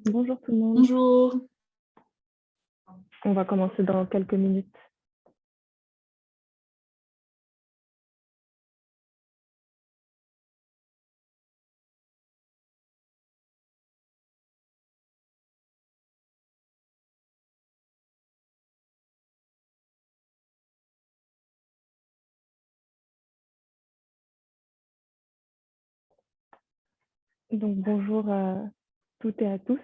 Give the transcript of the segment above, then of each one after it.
Bonjour tout le monde. Bonjour. On va commencer dans quelques minutes. Donc bonjour à toutes et à tous.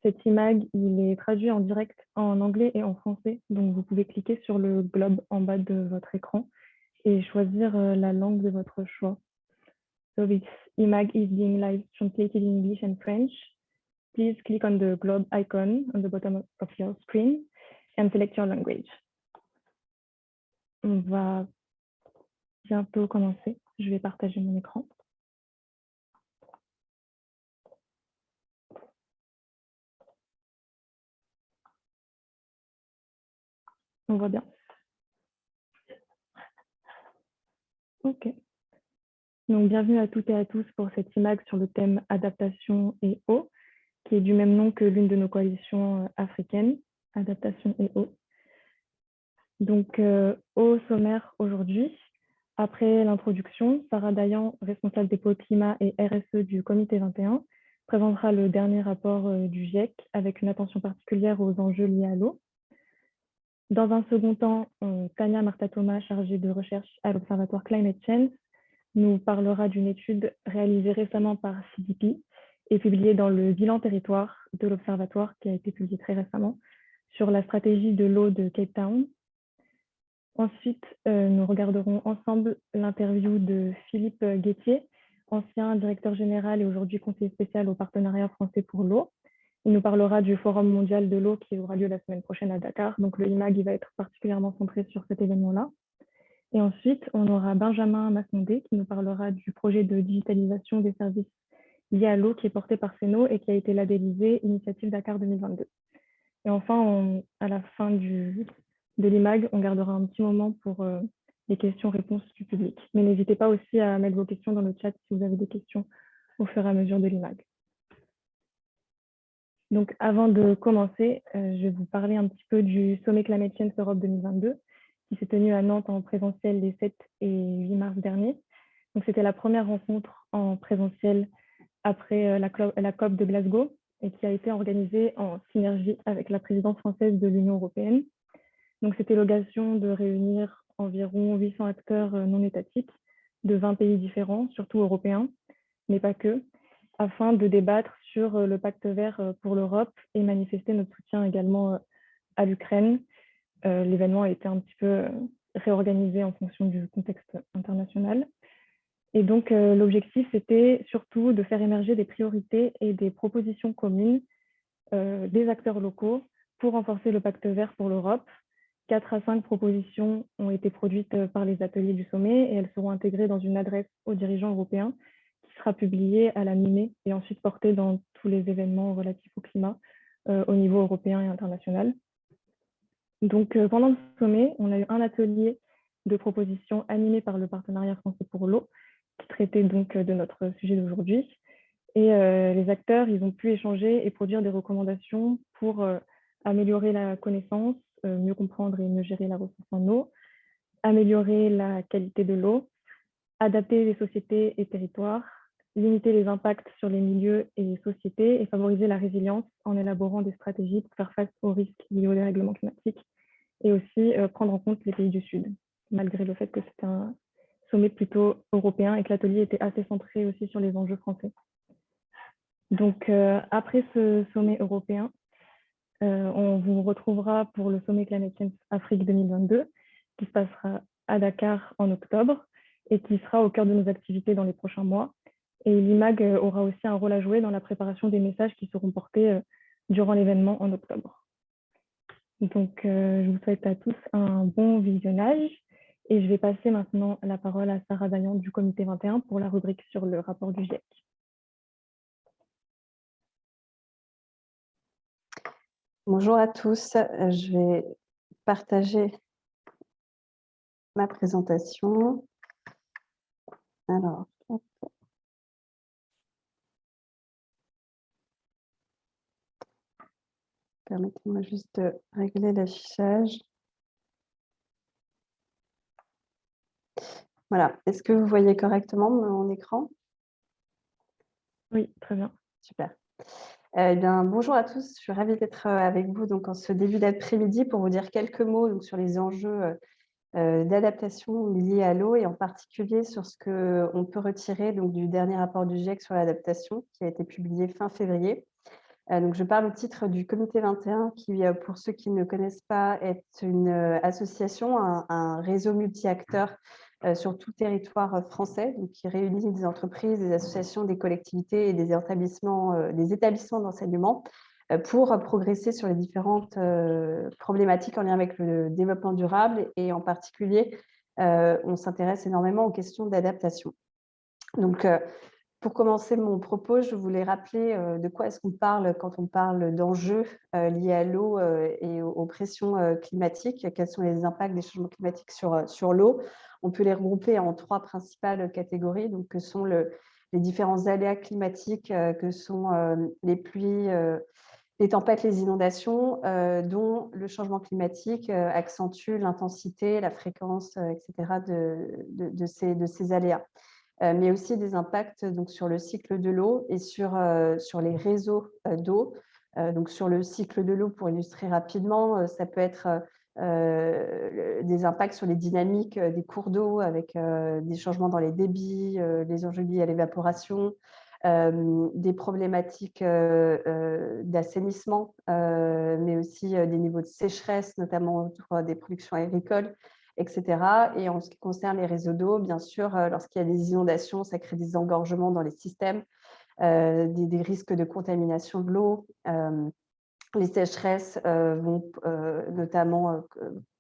Cet IMAG, il est traduit en direct en anglais et en français. Donc vous pouvez cliquer sur le globe en bas de votre écran et choisir la langue de votre choix. So this IMAG is being live translated in English and French. Please click on the globe icon on the bottom of your screen and select your language. On va bientôt commencer. Je vais partager mon écran. On voit bien. OK. Donc, bienvenue à toutes et à tous pour cette IMAG sur le thème adaptation et eau, qui est du même nom que l'une de nos coalitions africaines, adaptation et eau. Donc, au sommaire aujourd'hui, après l'introduction, Sarah Dayan, responsable des pôles climat et RSE du comité 21, présentera le dernier rapport du GIEC avec une attention particulière aux enjeux liés à l'eau. Dans un second temps, Tania Marta-Thomas, chargée de recherche à l'Observatoire Climate Change, nous parlera d'une étude réalisée récemment par CDP et publiée dans le bilan territoire de l'Observatoire qui a été publié très récemment sur la stratégie de l'eau de Cape Town. Ensuite, nous regarderons ensemble l'interview de Philippe Guettier, ancien directeur général et aujourd'hui conseiller spécial au partenariat français pour l'eau. Il nous parlera du Forum mondial de l'eau qui aura lieu la semaine prochaine à Dakar. Donc le IMAG il va être particulièrement centré sur cet événement-là. Et ensuite, on aura Benjamin Masmondé qui nous parlera du projet de digitalisation des services liés à l'eau qui est porté par CENO et qui a été labellisé Initiative Dakar 2022. Et enfin, à la fin de l'IMAG, on gardera un petit moment pour les questions-réponses du public. Mais n'hésitez pas aussi à mettre vos questions dans le chat si vous avez des questions au fur et à mesure de l'IMAG. Donc, avant de commencer, je vais vous parler un petit peu du sommet Climate Change Europe 2022 qui s'est tenu à Nantes en présentiel les 7 et 8 mars dernier. Donc, c'était la première rencontre en présentiel après la COP de Glasgow et qui a été organisée en synergie avec la présidence française de l'Union européenne. Donc, c'était l'occasion de réunir environ 800 acteurs non étatiques de 20 pays différents, surtout européens, mais pas que, afin de débattre sur le pacte vert pour l'Europe et manifester notre soutien également à l'Ukraine. L'événement a été un petit peu réorganisé en fonction du contexte international. Et donc, l'objectif, c'était surtout de faire émerger des priorités et des propositions communes des acteurs locaux pour renforcer le pacte vert pour l'Europe. 4 à 5 propositions ont été produites par les ateliers du sommet et elles seront intégrées dans une adresse aux dirigeants européens qui sera publiée à la mi-mai et ensuite portée dans tous les événements relatifs au climat au niveau européen et international. Donc, pendant le sommet, on a eu un atelier de propositions animé par le partenariat français pour l'eau qui traitait donc de notre sujet d'aujourd'hui. Et les acteurs, ils ont pu échanger et produire des recommandations pour améliorer la connaissance, mieux comprendre et mieux gérer la ressource en eau, améliorer la qualité de l'eau, adapter les sociétés et territoires, limiter les impacts sur les milieux et les sociétés et favoriser la résilience en élaborant des stratégies pour faire face aux risques liés au dérèglement climatique et aussi prendre en compte les pays du Sud, malgré le fait que c'était un sommet plutôt européen et que l'atelier était assez centré aussi sur les enjeux français. Donc, après ce sommet européen, on vous retrouvera pour le sommet Climate Change Afrique 2022, qui se passera à Dakar en octobre et qui sera au cœur de nos activités dans les prochains mois. Et l'IMAG aura aussi un rôle à jouer dans la préparation des messages qui seront portés durant l'événement en octobre. Donc, je vous souhaite à tous un bon visionnage et je vais passer maintenant la parole à Sarah Dayan du comité 21 pour la rubrique sur le rapport du GIEC. Bonjour à tous, je vais partager ma présentation. Alors, permettez-moi juste de régler l'affichage. Voilà. Est-ce que vous voyez correctement mon écran? Oui, très bien. Super. Bonjour à tous, je suis ravie d'être avec vous donc, en ce début d'après-midi pour vous dire quelques mots donc, sur les enjeux d'adaptation liés à l'eau et en particulier sur ce qu'on peut retirer donc, du dernier rapport du GIEC sur l'adaptation qui a été publié fin février. Donc, je parle au titre du Comité 21 qui, pour ceux qui ne connaissent pas, est une association, un réseau multi-acteurs sur tout le territoire français, donc qui réunit des entreprises, des associations, des collectivités et des établissements d'enseignement pour progresser sur les différentes problématiques en lien avec le développement durable et en particulier, on s'intéresse énormément aux questions d'adaptation. Donc, pour commencer mon propos, je voulais rappeler de quoi est-ce qu'on parle quand on parle d'enjeux liés à l'eau et aux pressions climatiques. Quels sont les impacts des changements climatiques sur l'eau? On peut les regrouper en 3 principales catégories, donc, que sont les différents aléas climatiques, que sont les pluies, les tempêtes, les inondations, dont le changement climatique accentue l'intensité, la fréquence, etc. de ces aléas. Mais aussi des impacts donc, sur le cycle de l'eau et sur les réseaux d'eau. Donc, sur le cycle de l'eau, pour illustrer rapidement, ça peut être des impacts sur les dynamiques des cours d'eau avec des changements dans les débits, les enjeux liés à l'évaporation, des problématiques d'assainissement, mais aussi des niveaux de sécheresse, notamment autour des productions agricoles, etc. Et en ce qui concerne les réseaux d'eau, bien sûr, lorsqu'il y a des inondations, ça crée des engorgements dans les systèmes, des risques de contamination de l'eau. Les sécheresses vont notamment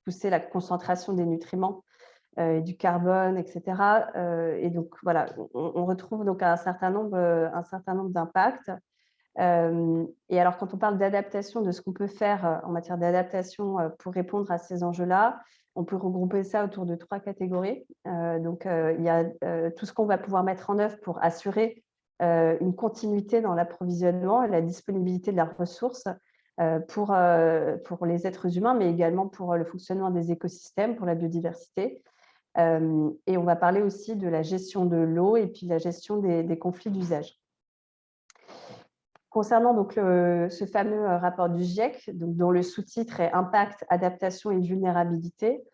pousser la concentration des nutriments, du carbone, etc. Et donc, voilà, on retrouve donc un certain nombre d'impacts. Et alors, quand on parle d'adaptation, de ce qu'on peut faire en matière d'adaptation pour répondre à ces enjeux-là, on peut regrouper ça autour de 3 catégories. Il y a tout ce qu'on va pouvoir mettre en œuvre pour assurer une continuité dans l'approvisionnement et la disponibilité de la ressource pour les êtres humains, mais également pour le fonctionnement des écosystèmes, pour la biodiversité. Et on va parler aussi de la gestion de l'eau et puis la gestion des conflits d'usage. Concernant donc ce fameux rapport du GIEC, donc, dont le sous-titre est « Impact, adaptation et vulnérabilité »,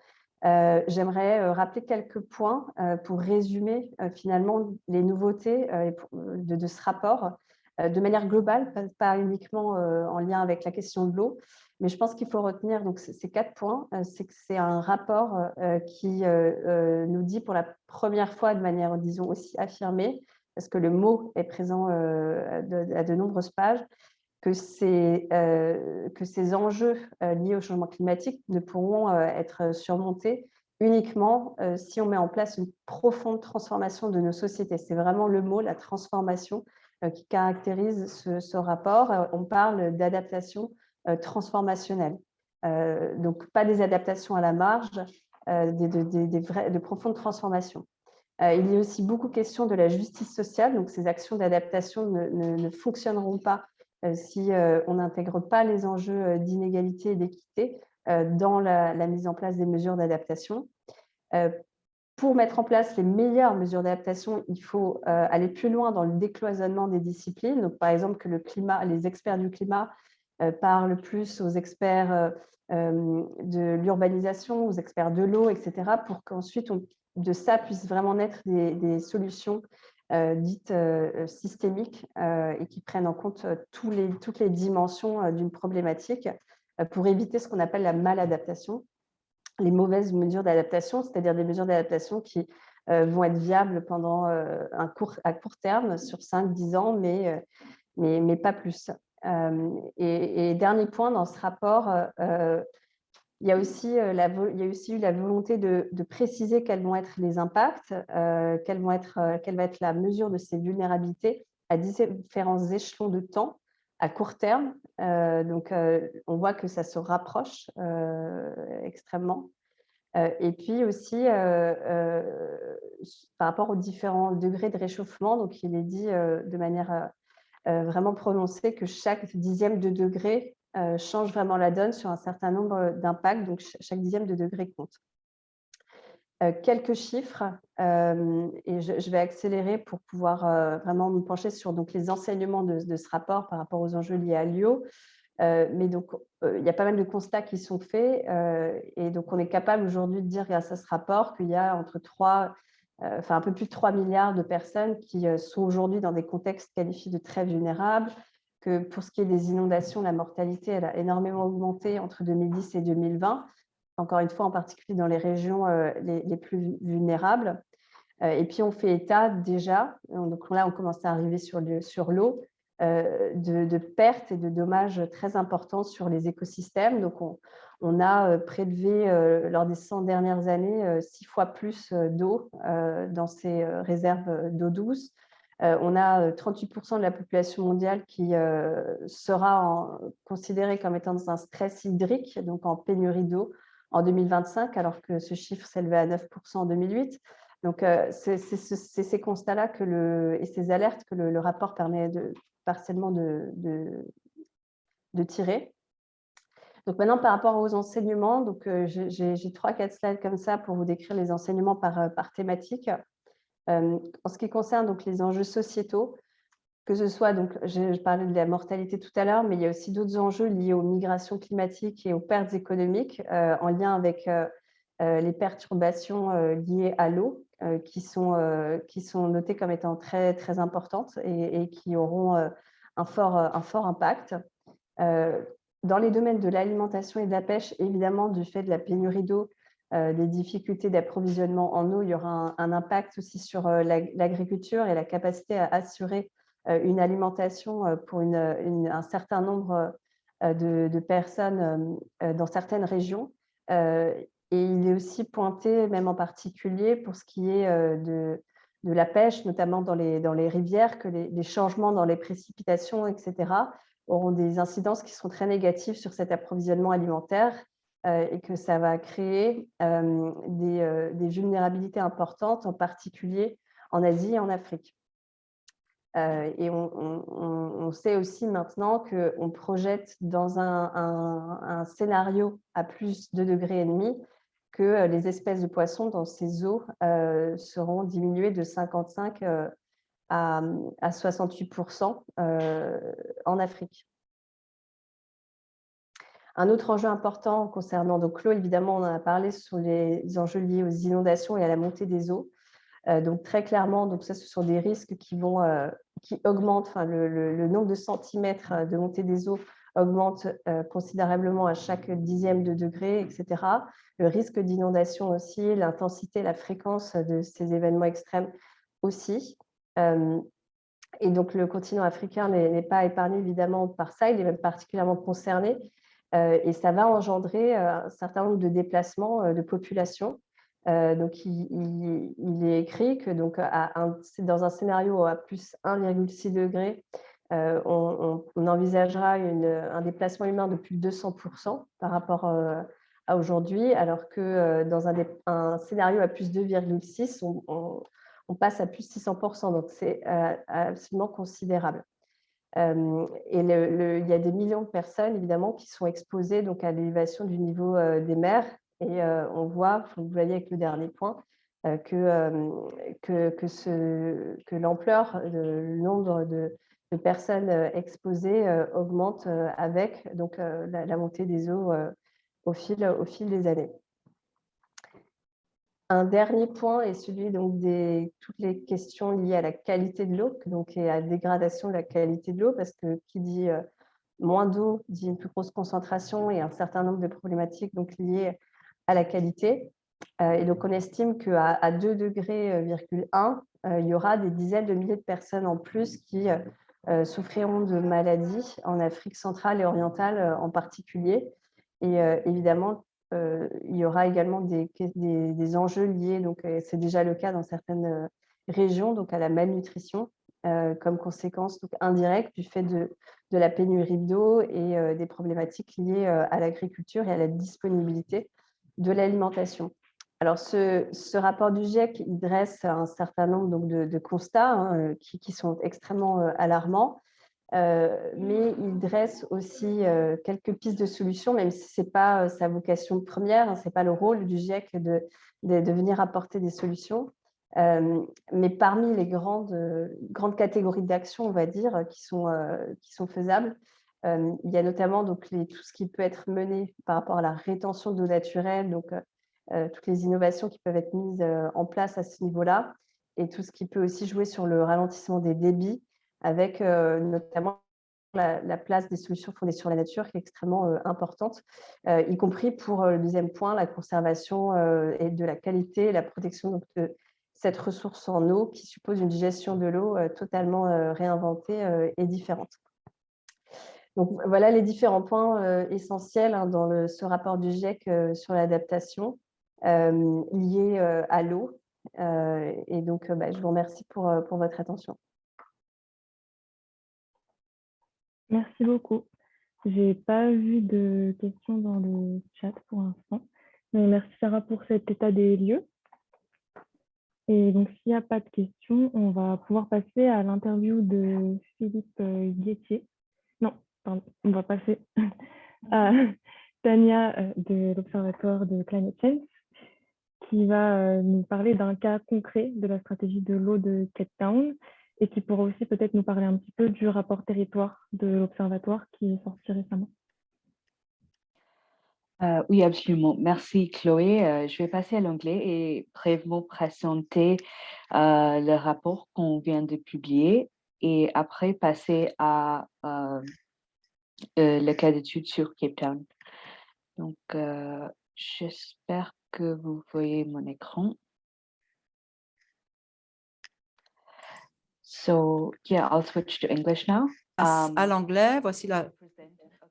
j'aimerais rappeler quelques points pour résumer finalement les nouveautés de ce rapport de manière globale, pas uniquement en lien avec la question de l'eau. Mais je pense qu'il faut retenir donc, ces 4 points. C'est que c'est un rapport qui nous dit pour la première fois de manière, disons, aussi affirmée, parce que le mot est présent à de nombreuses pages, que ces enjeux liés au changement climatique ne pourront être surmontés uniquement si on met en place une profonde transformation de nos sociétés. C'est vraiment le mot, la transformation, qui caractérise ce rapport. On parle d'adaptation transformationnelle. Donc, pas des adaptations à la marge, de profondes transformations. Il y a aussi beaucoup question de la justice sociale. Donc, ces actions d'adaptation ne fonctionneront pas si on n'intègre pas les enjeux d'inégalité et d'équité dans la mise en place des mesures d'adaptation. Pour mettre en place les meilleures mesures d'adaptation, il faut aller plus loin dans le décloisonnement des disciplines. Donc, par exemple, que les experts du climat parlent plus aux experts de l'urbanisation, aux experts de l'eau, etc., pour qu'ensuite, de ça puissent vraiment naître des solutions dites systémiques et qui prennent en compte toutes les dimensions d'une problématique pour éviter ce qu'on appelle la maladaptation, les mauvaises mesures d'adaptation, c'est-à-dire des mesures d'adaptation qui vont être viables pendant à court terme, sur 5-10 ans, mais pas plus. Et dernier point dans ce rapport, il y a aussi eu la volonté de préciser quels vont être les impacts, quelle va être la mesure de ces vulnérabilités à différents échelons de temps, à court terme. On voit que ça se rapproche extrêmement. Et puis aussi, par rapport aux différents degrés de réchauffement, donc il est dit de manière vraiment prononcée que chaque 10e de degré change vraiment la donne sur un certain nombre d'impacts, donc chaque dixième de degré compte. Quelques chiffres, et je vais accélérer pour pouvoir vraiment me pencher sur donc, les enseignements de ce rapport par rapport aux enjeux liés à l'IO. Mais donc, il y a pas mal de constats qui sont faits, et donc on est capable aujourd'hui de dire grâce à ce rapport qu'il y a entre 3, enfin un peu plus de 3 milliards de personnes qui sont aujourd'hui dans des contextes qualifiés de très vulnérables, que pour ce qui est des inondations, la mortalité elle a énormément augmenté entre 2010 et 2020, encore une fois en particulier dans les régions les plus vulnérables. Et puis on fait état déjà, donc là on commence à arriver sur l'eau, de pertes et de dommages très importants sur les écosystèmes. Donc, on a prélevé lors des 100 dernières années 6 fois plus d'eau dans ces réserves d'eau douce. On a 38% de la population mondiale qui sera considérée comme étant dans un stress hydrique, donc en pénurie d'eau en 2025, alors que ce chiffre s'élevait à 9% en 2008. Donc, c'est ces constats-là et ces alertes que le rapport permet partiellement de tirer. Donc maintenant, par rapport aux enseignements, donc, j'ai 3-4 slides comme ça pour vous décrire les enseignements par thématique. En ce qui concerne donc, les enjeux sociétaux, que ce soit, donc, je parlais de la mortalité tout à l'heure, mais il y a aussi d'autres enjeux liés aux migrations climatiques et aux pertes économiques en lien avec les perturbations liées à l'eau, qui sont notées comme étant très, très importantes et qui auront un fort impact. Dans les domaines de l'alimentation et de la pêche, évidemment, du fait de la pénurie d'eau, des difficultés d'approvisionnement en eau, il y aura un impact aussi sur l'agriculture et la capacité à assurer une alimentation pour un certain nombre de personnes dans certaines régions. Et il est aussi pointé, même en particulier, pour ce qui est de la pêche, notamment dans les rivières, que les changements dans les précipitations, etc., auront des incidences qui seront très négatives sur cet approvisionnement alimentaire et que ça va créer des vulnérabilités importantes, en particulier en Asie et en Afrique. Et on sait aussi maintenant qu'on projette dans un scénario à plus de 2,5 degrés que les espèces de poissons dans ces eaux seront diminuées de 55 à 68% en Afrique. Un autre enjeu important concernant donc l'eau, évidemment, on en a parlé, ce sont les enjeux liés aux inondations et à la montée des eaux. Donc très clairement, donc ça, ce sont des risques qui augmentent, enfin, le nombre de centimètres de montée des eaux augmente considérablement à chaque dixième de degré, etc. Le risque d'inondation aussi, l'intensité, la fréquence de ces événements extrêmes aussi. Et donc le continent africain n'est pas épargné évidemment par ça, il est même particulièrement concerné. Et ça va engendrer un certain nombre de déplacements de population. Donc, il est écrit que donc, dans un scénario à plus 1,6 degré, on envisagera un déplacement humain de plus de 200% par rapport à aujourd'hui, alors que dans un scénario à plus 2,6, on passe à plus 600%. Donc, c'est absolument considérable. Et il y a des millions de personnes, évidemment, qui sont exposées donc, à l'élévation du niveau des mers. Et on voit, vous voyez avec le dernier point, que l'ampleur, le nombre de personnes exposées augmente avec donc, la montée des eaux au fil des années. Un dernier point est celui donc, de toutes les questions liées à la qualité de l'eau, donc, et à la dégradation de la qualité de l'eau, parce que qui dit moins d'eau dit une plus grosse concentration et un certain nombre de problématiques donc, liées à la qualité. Et donc, on estime qu'à 2,1 degrés, il y aura des dizaines de milliers de personnes en plus qui souffriront de maladies en Afrique centrale et orientale en particulier. Et évidemment, il y aura également des enjeux liés, donc c'est déjà le cas dans certaines régions, donc à la malnutrition, comme conséquence donc, indirecte du fait de la pénurie d'eau et des problématiques liées à l'agriculture et à la disponibilité de l'alimentation. Alors, ce rapport du GIEC, il dresse un certain nombre donc, de constats qui sont extrêmement alarmants. mais il dresse aussi quelques pistes de solutions, même si ce n'est pas sa vocation première, hein, ce n'est pas le rôle du GIEC de venir apporter des solutions. Mais parmi les grandes catégories d'actions, on va dire, qui sont faisables, il y a notamment donc, tout ce qui peut être mené par rapport à la rétention d'eau naturelle, donc toutes les innovations qui peuvent être mises en place à ce niveau-là, et tout ce qui peut aussi jouer sur le ralentissement des débits, avec notamment la place des solutions fondées sur la nature qui est extrêmement importante, y compris pour le deuxième point, la conservation et de la qualité et la protection donc, de cette ressource en eau qui suppose une gestion de l'eau totalement réinventée et différente. Donc voilà les différents points essentiels hein, dans ce rapport du GIEC sur l'adaptation liée à l'eau. Et donc, je vous remercie pour votre attention. Merci beaucoup. Je n'ai pas vu de questions dans le chat pour l'instant. Mais merci Sarah pour cet état des lieux. Et donc, s'il n'y a pas de questions, on va pouvoir passer à l'interview de Philippe Guettier. Non, pardon, on va passer à Tania de l'Observatoire de Climate Change, qui va nous parler d'un cas concret de la stratégie de l'eau de Cape Town et qui pourra aussi peut-être nous parler un petit peu du rapport territoire de l'Observatoire qui est sorti récemment. Oui, absolument. Merci, Chloé. Je vais passer à l'anglais et brièvement présenter le rapport qu'on vient de publier et après passer à le cas d'étude sur Cape Town. Donc, j'espère que vous voyez mon écran. So, yeah, I'll switch to English now. À l'anglais, voici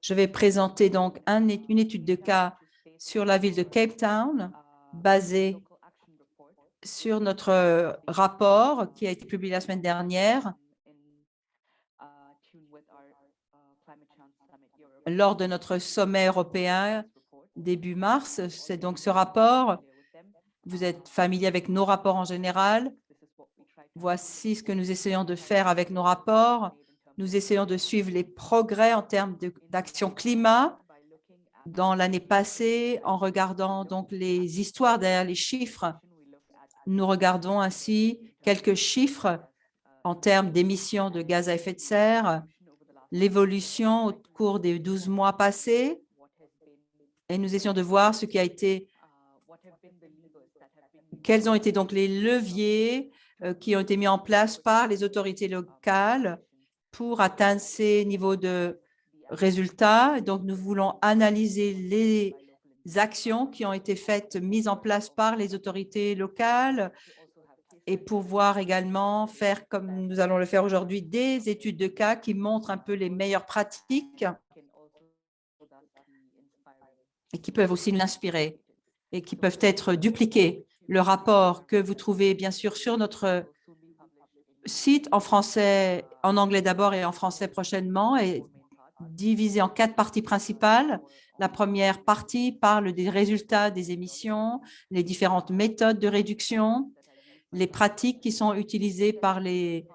je vais présenter donc une étude de cas sur la ville de Cape Town, basée sur notre rapport qui a été publié la semaine dernière lors de notre sommet européen début mars. C'est donc ce rapport. Vous êtes familier avec nos rapports en général. Voici ce que nous essayons de faire avec nos rapports. Nous essayons de suivre les progrès en termes d'action climat dans l'année passée en regardant donc les histoires derrière les chiffres. Nous regardons ainsi quelques chiffres en termes d'émissions de gaz à effet de serre, l'évolution au cours des 12 mois passés, et nous essayons de voir ce qui a été, quels ont été donc les leviers qui ont été mis en place par les autorités locales pour atteindre ces niveaux de résultats. Donc, nous voulons analyser les actions qui ont été mises en place par les autorités locales et pouvoir également faire, comme nous allons le faire aujourd'hui, des études de cas qui montrent un peu les meilleures pratiques et qui peuvent aussi nous inspirer et qui peuvent être dupliquées. Le rapport que vous trouvez bien sûr sur notre site en français, en anglais d'abord et en français prochainement, est divisé en 4 parties principales. La première partie parle des résultats des émissions, les différentes méthodes de réduction, les pratiques qui sont utilisées par les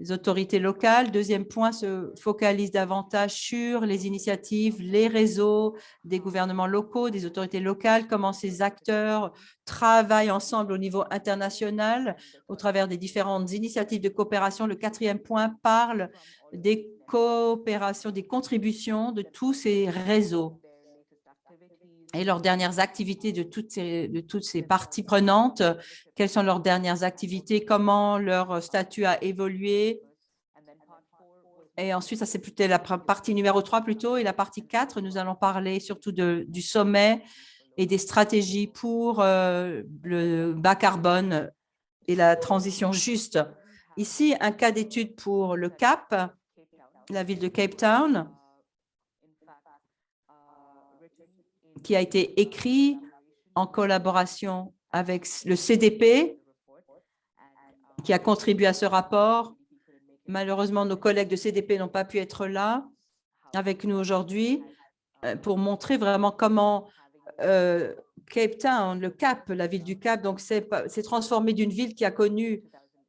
autorités locales. Deuxième point se focalise davantage sur les initiatives, les réseaux des gouvernements locaux, des autorités locales, comment ces acteurs travaillent ensemble au niveau international au travers des différentes initiatives de coopération. Le quatrième point parle des coopérations, des contributions de tous ces réseaux et leurs dernières activités de toutes ces parties prenantes, quelles sont leurs dernières activités, comment leur statut a évolué. Et ensuite, ça c'est plutôt la partie numéro 3 plutôt. Et la partie 4, nous allons parler surtout du sommet et des stratégies pour le bas carbone et la transition juste. Ici, un cas d'étude pour le Cap, la ville de Cape Town, qui a été écrit en collaboration avec le CDP, qui a contribué à ce rapport. Malheureusement, nos collègues de CDP n'ont pas pu être là avec nous aujourd'hui pour montrer vraiment comment Cape Town, le Cap, la ville du Cap, donc s'est transformée d'une ville qui a connu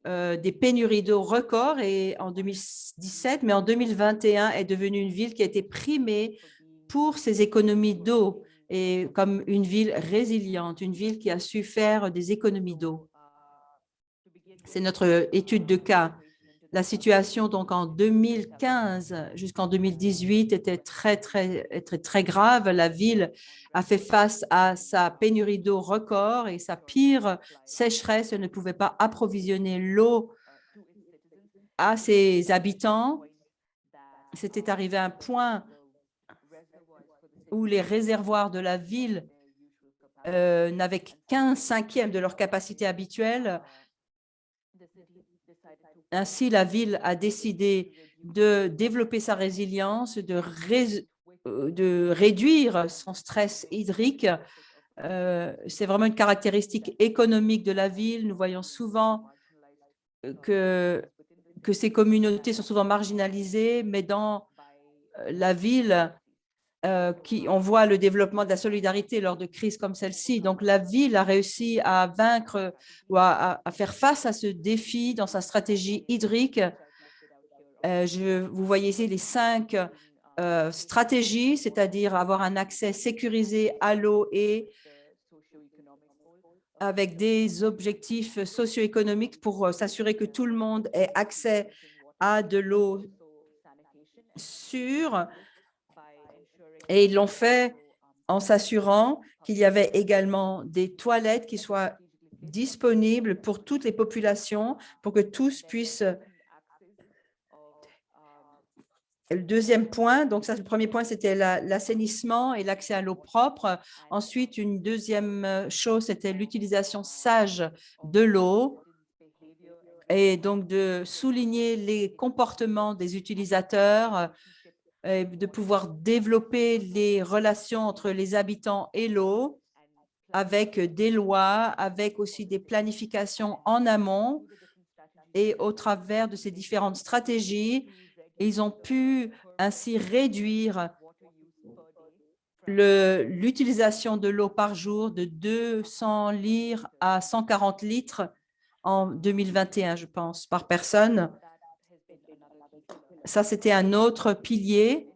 des pénuries d'eau records et en 2017, mais en 2021 est devenue une ville qui a été primée pour ses économies d'eau et comme une ville résiliente, une ville qui a su faire des économies d'eau. C'est notre étude de cas. La situation, donc, en 2015 jusqu'en 2018 était très grave. La ville a fait face à sa pénurie d'eau record et sa pire sécheresse. Elle ne pouvait pas approvisionner l'eau à ses habitants. C'était arrivé à un point où les réservoirs de la ville n'avaient qu'un cinquième de leur capacité habituelle. Ainsi, la ville a décidé de développer sa résilience, de réduire son stress hydrique. C'est vraiment une caractéristique économique de la ville. Nous voyons souvent que ces communautés sont souvent marginalisées, mais dans la ville, on voit le développement de la solidarité lors de crises comme celle-ci. Donc, la ville a réussi à vaincre ou à faire face à ce défi dans sa stratégie hydrique. Vous voyez ici les 5 stratégies, c'est-à-dire avoir un accès sécurisé à l'eau et avec des objectifs socio-économiques pour s'assurer que tout le monde ait accès à de l'eau sûre. Et ils l'ont fait en s'assurant qu'il y avait également des toilettes qui soient disponibles pour toutes les populations, pour que tous puissent. Le deuxième point, donc ça, le premier point, c'était l'assainissement et l'accès à l'eau propre. Ensuite, une deuxième chose, c'était l'utilisation sage de l'eau et donc de souligner les comportements des utilisateurs, et de pouvoir développer les relations entre les habitants et l'eau avec des lois, avec aussi des planifications en amont. Et au travers de ces différentes stratégies, ils ont pu ainsi réduire l'utilisation de l'eau par jour de 200 litres à 140 litres en 2021, je pense, par personne. Ça, c'était un autre pilier.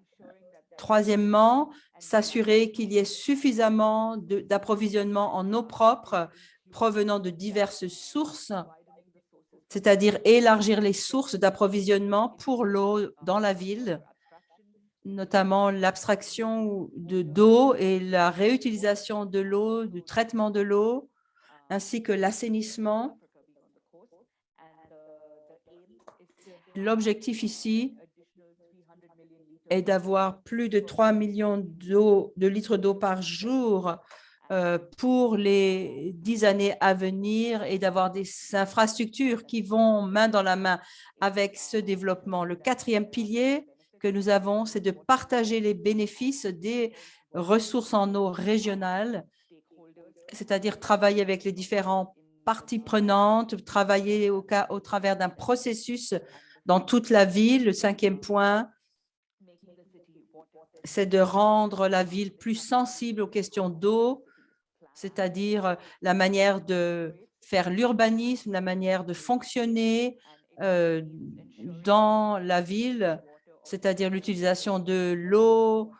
Troisièmement, s'assurer qu'il y ait suffisamment d'approvisionnement en eau propre provenant de diverses sources, c'est-à-dire élargir les sources d'approvisionnement pour l'eau dans la ville, notamment l'abstraction d'eau et la réutilisation de l'eau, du traitement de l'eau, ainsi que l'assainissement. L'objectif ici est d'avoir plus de 3 millions de litres d'eau par jour pour les 10 années à venir et d'avoir des infrastructures qui vont main dans la main avec ce développement. Le quatrième pilier que nous avons, c'est de partager les bénéfices des ressources en eau régionales, c'est-à-dire travailler avec les différentes parties prenantes, travailler au travers d'un processus dans toute la ville. Le cinquième point, c'est de rendre la ville plus sensible aux questions d'eau, c'est-à-dire la manière de faire l'urbanisme, la manière de fonctionner dans la ville, c'est-à-dire l'utilisation de l'eau,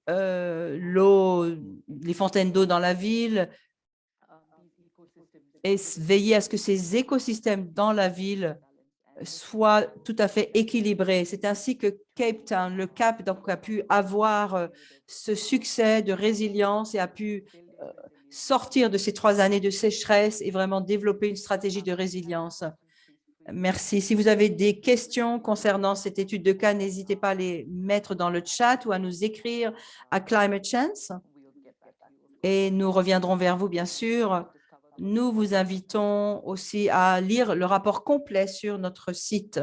les fontaines d'eau dans la ville, et veiller à ce que ces écosystèmes dans la ville soit tout à fait équilibré. C'est ainsi que Cape Town, le Cap, donc, a pu avoir ce succès de résilience et a pu sortir de ces 3 années de sécheresse et vraiment développer une stratégie de résilience. Merci. Si vous avez des questions concernant cette étude de cas, n'hésitez pas à les mettre dans le chat ou à nous écrire à Climate Chance et nous reviendrons vers vous, bien sûr. Nous vous invitons aussi à lire le rapport complet sur notre site.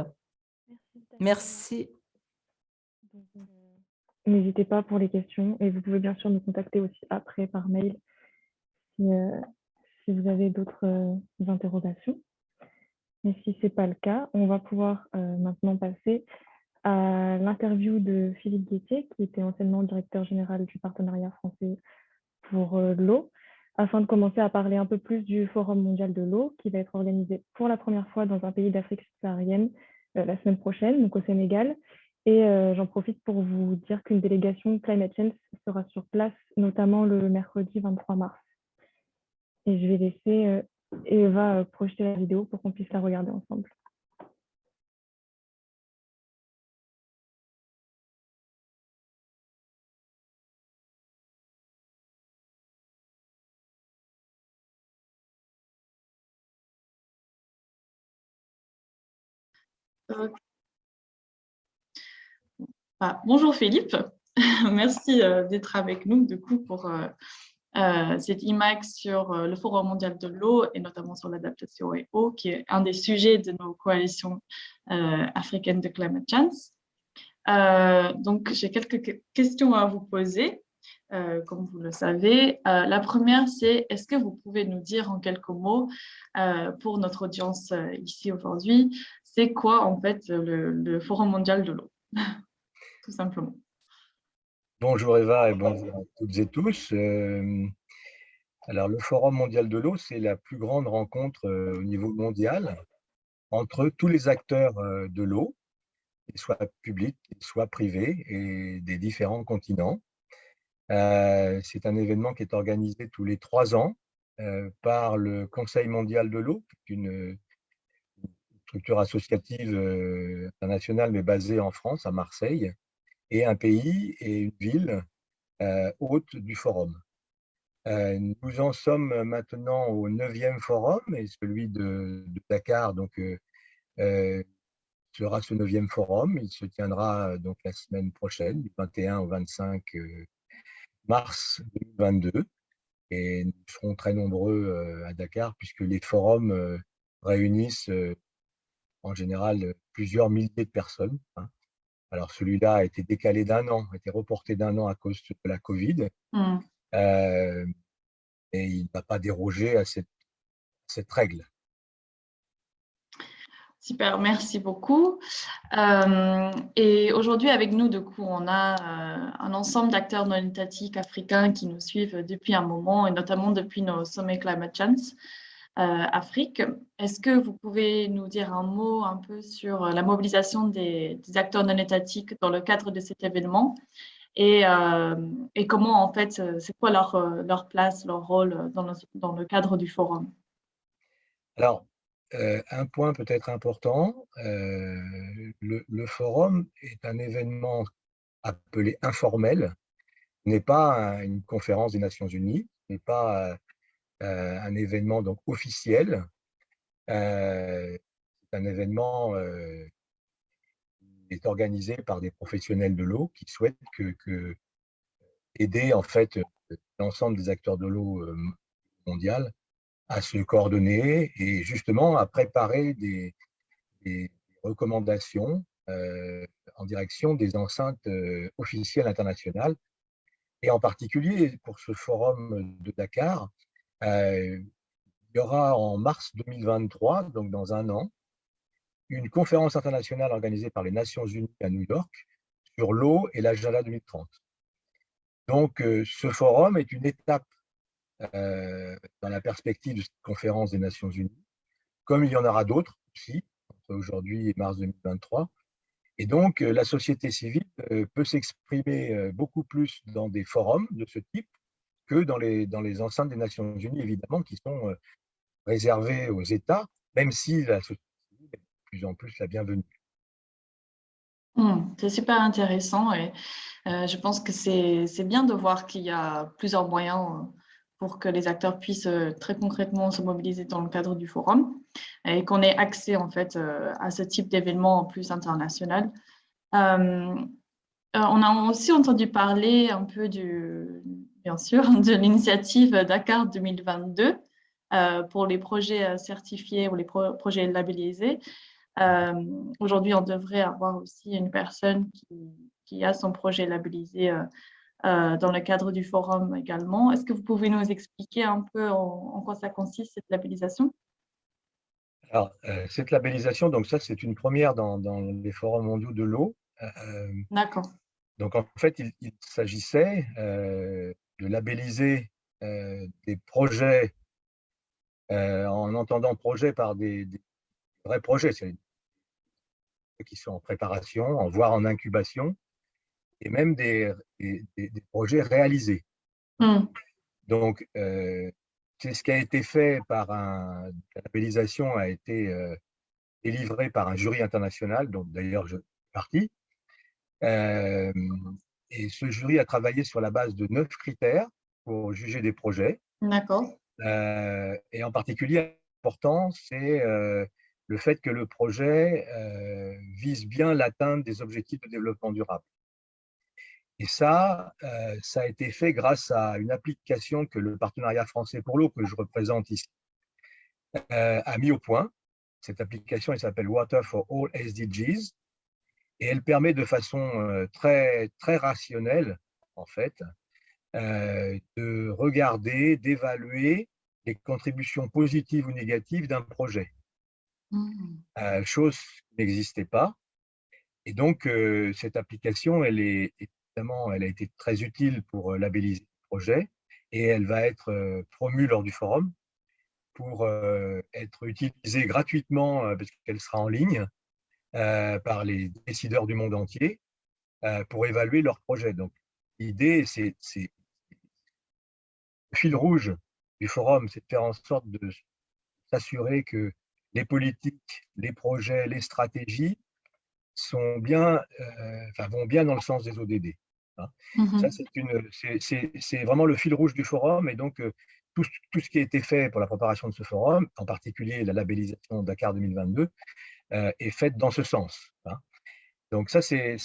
Merci. N'hésitez pas pour les questions et vous pouvez bien sûr nous contacter aussi après par mail si vous avez d'autres interrogations. Mais si ce n'est pas le cas, on va pouvoir maintenant passer à l'interview de Philippe Guettier, qui était anciennement directeur général du partenariat français pour l'eau, afin de commencer à parler un peu plus du Forum mondial de l'eau qui va être organisé pour la première fois dans un pays d'Afrique subsaharienne la semaine prochaine, donc au Sénégal. Et j'en profite pour vous dire qu'une délégation Climate Change sera sur place, notamment le mercredi 23 mars. Et je vais laisser Eva projeter la vidéo pour qu'on puisse la regarder ensemble. Bonjour Philippe, merci d'être avec nous du coup pour cette image sur le Forum mondial de l'eau et notamment sur l'adaptation aux eaux, qui est un des sujets de nos coalitions africaines de Climate Change. Donc, j'ai quelques questions à vous poser, comme vous le savez. La première, c'est est-ce que vous pouvez nous dire en quelques mots, pour notre audience ici aujourd'hui, c'est quoi en fait le Forum mondial de l'eau, tout simplement. Bonjour Eva et bonjour à toutes et tous. Alors, le Forum mondial de l'eau, c'est la plus grande rencontre au niveau mondial entre tous les acteurs de l'eau, qu'ils soient publics, qu'ils soient privés, et des différents continents. C'est un événement qui est organisé tous les 3 ans par le Conseil mondial de l'eau, qui est une structure associative internationale, mais basée en France, à Marseille, et un pays et une ville hôte du forum. Nous en sommes maintenant au 9e forum, et celui de Dakar sera ce 9e forum. Il se tiendra donc la semaine prochaine, du 21 au 25 mars 2022. Et nous serons très nombreux à Dakar, puisque les forums réunissent en général plusieurs milliers de personnes. Alors celui-là a été décalé a été reporté d'1 an à cause de la Covid. Et il n'a pas dérogé à cette règle. Super, merci beaucoup. Et aujourd'hui, avec nous, du coup, on a un ensemble d'acteurs non étatiques africains qui nous suivent depuis un moment, et notamment depuis nos sommets Climate Change Afrique. Est-ce que vous pouvez nous dire un mot un peu sur la mobilisation des acteurs non étatiques dans le cadre de cet événement et comment, en fait, c'est quoi leur place, leur rôle dans le cadre du forum? Alors, un point peut-être important, le forum est un événement appelé informel, n'est pas une conférence des Nations Unies, n'est pas un événement donc officiel. C'est un événement qui est organisé par des professionnels de l'eau qui souhaitent aider en fait l'ensemble des acteurs de l'eau mondiale à se coordonner et justement à préparer des recommandations en direction des enceintes officielles internationales. Et en particulier pour ce forum de Dakar, il y aura en mars 2023, donc dans 1 an, une conférence internationale organisée par les Nations Unies à New York sur l'eau et l'agenda 2030. Donc ce forum est une étape dans la perspective de cette conférence des Nations Unies, comme il y en aura d'autres aussi, entre aujourd'hui et mars 2023. Et donc, la société civile peut s'exprimer beaucoup plus dans des forums de ce type que dans les enceintes des Nations Unies, évidemment, qui sont réservées aux États, même si la société civile est de plus en plus la bienvenue. C'est super intéressant et je pense que c'est bien de voir qu'il y a plusieurs moyens pour que les acteurs puissent très concrètement se mobiliser dans le cadre du forum et qu'on ait accès en fait à ce type d'événement plus international. On a aussi entendu parler un peu bien sûr, de l'initiative Dakar 2022 pour les projets certifiés ou les projets labellisés. Aujourd'hui, on devrait avoir aussi une personne qui a son projet labellisé dans le cadre du forum également. Est-ce que vous pouvez nous expliquer un peu en quoi ça consiste, cette labellisation? Alors, cette labellisation, donc ça, c'est une première dans les forums mondiaux de l'eau. D'accord. Donc, en fait, il s'agissait de labelliser des projets, en entendant projet par des vrais projets, c'est ceux qui sont en préparation, voire en incubation, et même des projets réalisés. Mm. Donc, c'est ce qui a été fait la labellisation a été délivrée par un jury international, dont d'ailleurs je fais partie. Euh, et ce jury a travaillé sur la base de 9 critères pour juger des projets. D'accord. Et en particulier, important, c'est le fait que le projet vise bien l'atteinte des objectifs de développement durable. Et ça a été fait grâce à une application que le Partenariat français pour l'eau, que je représente ici, a mis au point. Cette application, elle s'appelle Water for All SDGs, et elle permet de façon très, très rationnelle, en fait, de regarder, d'évaluer les contributions positives ou négatives d'un projet, chose qui n'existait pas. Et donc, cette application, évidemment, elle a été très utile pour labelliser le projet, et elle va être promue lors du forum pour être utilisée gratuitement, parce qu'elle sera en ligne, par les décideurs du monde entier pour évaluer leur projet. Donc, l'idée, c'est le fil rouge du forum, c'est de faire en sorte de s'assurer que les politiques, les projets, les stratégies vont bien dans le sens des ODD. Hein. Ça, c'est vraiment le fil rouge du forum. Et donc, tout ce qui a été fait pour la préparation de ce forum, en particulier la labellisation Dakar 2022, est faite dans ce sens. Hein. Donc ça, c'est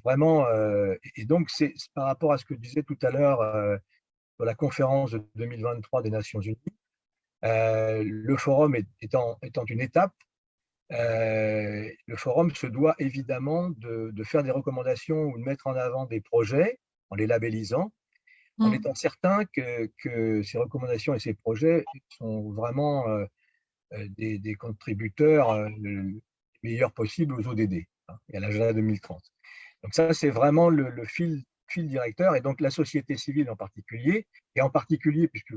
vraiment… et donc, c'est par rapport à ce que je disais tout à l'heure sur la conférence de 2023 des Nations Unies, le forum étant une étape, le forum se doit évidemment de faire des recommandations ou de mettre en avant des projets en les labellisant, en étant certain que ces recommandations et ces projets sont vraiment des contributeurs les meilleurs possibles aux ODD, hein, et à l'agenda 2030. Donc ça, c'est vraiment le fil directeur, et donc la société civile en particulier, puisque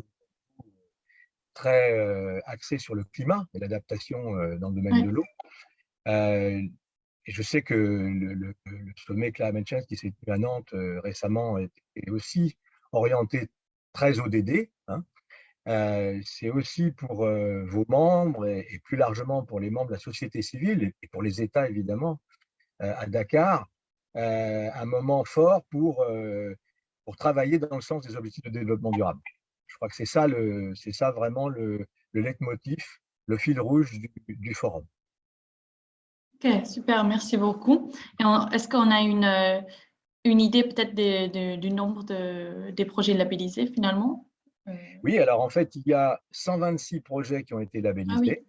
très axé sur le climat et l'adaptation dans le domaine de l'eau. Et je sais que le sommet Climate Change qui s'est tenu à Nantes récemment est aussi orienté très ODD. Hein. C'est aussi pour vos membres et plus largement pour les membres de la société civile et pour les États évidemment à Dakar, un moment fort pour travailler dans le sens des objectifs de développement durable. Je crois que c'est ça vraiment le leitmotiv, le fil rouge du forum. Ok, super, merci beaucoup. Est-ce qu'on a une idée peut-être du nombre des projets labellisés finalement? Oui, alors en fait, il y a 126 projets qui ont été labellisés.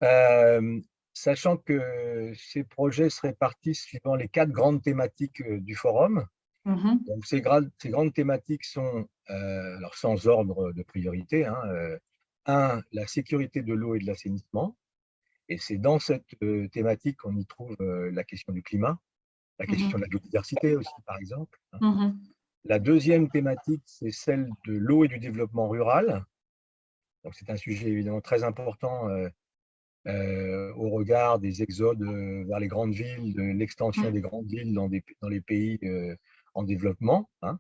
Ah oui. Sachant que ces projets se répartissent suivant les 4 grandes thématiques du forum. Donc, ces grandes thématiques sont, alors sans ordre de priorité, hein, la sécurité de l'eau et de l'assainissement. Et c'est dans cette thématique qu'on y trouve la question du climat, la question de la biodiversité aussi, par exemple. Hein. La deuxième thématique, c'est celle de l'eau et du développement rural. Donc, c'est un sujet évidemment très important au regard des exodes vers les grandes villes, de l'extension des grandes villes dans les pays en développement. Hein.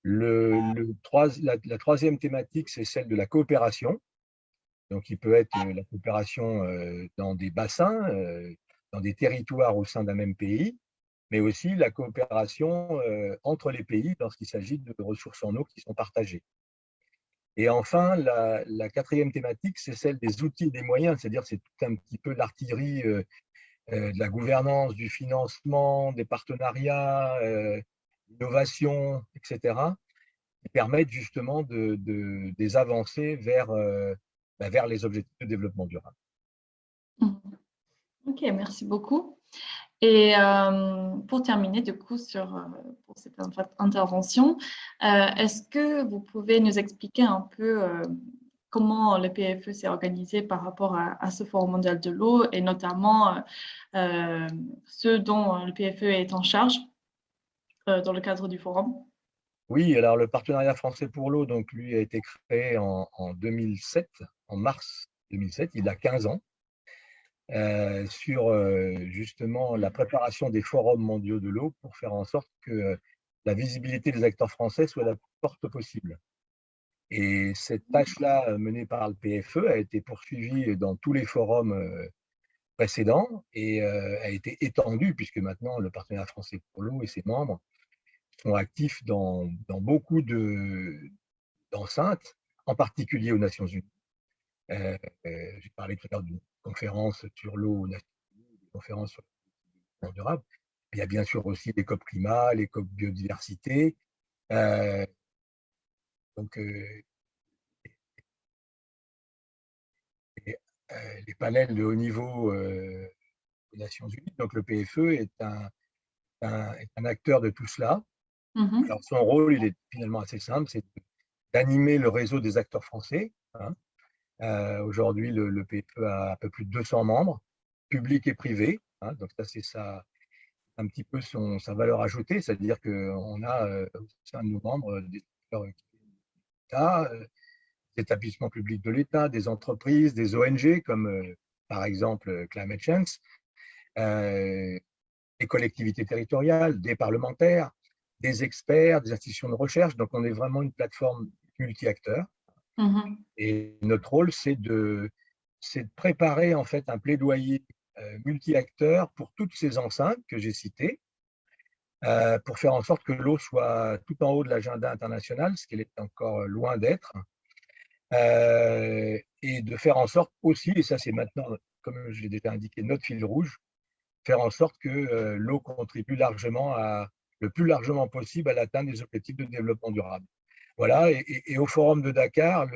La troisième thématique, c'est celle de la coopération. Donc, il peut être la coopération dans des bassins, dans des territoires au sein d'un même pays, mais aussi la coopération entre les pays lorsqu'il s'agit de ressources en eau qui sont partagées. Et enfin, la quatrième thématique, c'est celle des outils et des moyens, c'est-à-dire c'est tout un petit peu l'artillerie de la gouvernance, du financement, des partenariats, l'innovation, etc., qui permettent justement des avancées vers les objectifs de développement durable. Ok, merci beaucoup. Et pour terminer, du coup, pour cette intervention, est-ce que vous pouvez nous expliquer un peu comment le PFE s'est organisé par rapport à ce Forum mondial de l'eau et notamment ce dont le PFE est en charge dans le cadre du forum? Oui, alors le partenariat français pour l'eau, donc lui a été créé en 2007, en mars 2007, il a 15 ans, sur justement la préparation des forums mondiaux de l'eau pour faire en sorte que la visibilité des acteurs français soit la plus forte possible. Et cette tâche-là, menée par le PFE, a été poursuivie dans tous les forums précédents et a été étendue, puisque maintenant le partenariat français pour l'eau et ses membres sont actifs dans beaucoup d'enceintes, en particulier aux Nations Unies. J'ai parlé tout à l'heure d'une conférence sur l'eau aux Nations Unies, des conférences sur le développement durable. Il y a bien sûr aussi les COP climat, les COP biodiversité. Euh, donc, et, les panels de haut niveau aux Nations Unies. Donc, le PFE est un acteur de tout cela. Alors, son rôle, il est finalement assez simple, c'est d'animer le réseau des acteurs français. Hein. Aujourd'hui, le PFE a un peu plus de 200 membres, publics et privés. Hein. Donc, ça, c'est un petit peu sa valeur ajoutée, c'est-à-dire qu'on a au sein de nos membres des acteurs d'État, des établissements publics de l'État, des entreprises, des ONG comme par exemple Climate Change, des collectivités territoriales, des parlementaires, des experts, des institutions de recherche. Donc, on est vraiment une plateforme multi-acteurs. Et notre rôle, c'est de préparer en fait un plaidoyer multi-acteurs pour toutes ces enceintes que j'ai citées, pour faire en sorte que l'eau soit tout en haut de l'agenda international, ce qu'elle est encore loin d'être, et de faire en sorte aussi, et ça c'est maintenant, comme je l'ai déjà indiqué, notre fil rouge, faire en sorte que l'eau contribue largement, le plus largement possible à l'atteinte des objectifs de développement durable. Voilà, et au Forum de Dakar,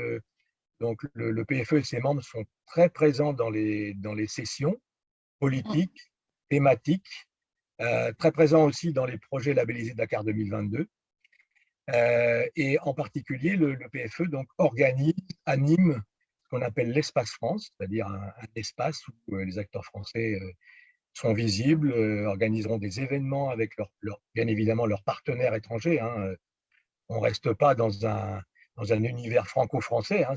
donc le PFE et ses membres sont très présents dans les sessions politiques, thématiques, très présents aussi dans les projets labellisés Dakar 2022. Et en particulier, le PFE donc, organise, anime ce qu'on appelle l'espace France, c'est-à-dire un espace où les acteurs français sont visibles, organiseront des événements avec bien évidemment leurs partenaires étrangers. Hein. On ne reste pas dans un univers franco-français. Hein.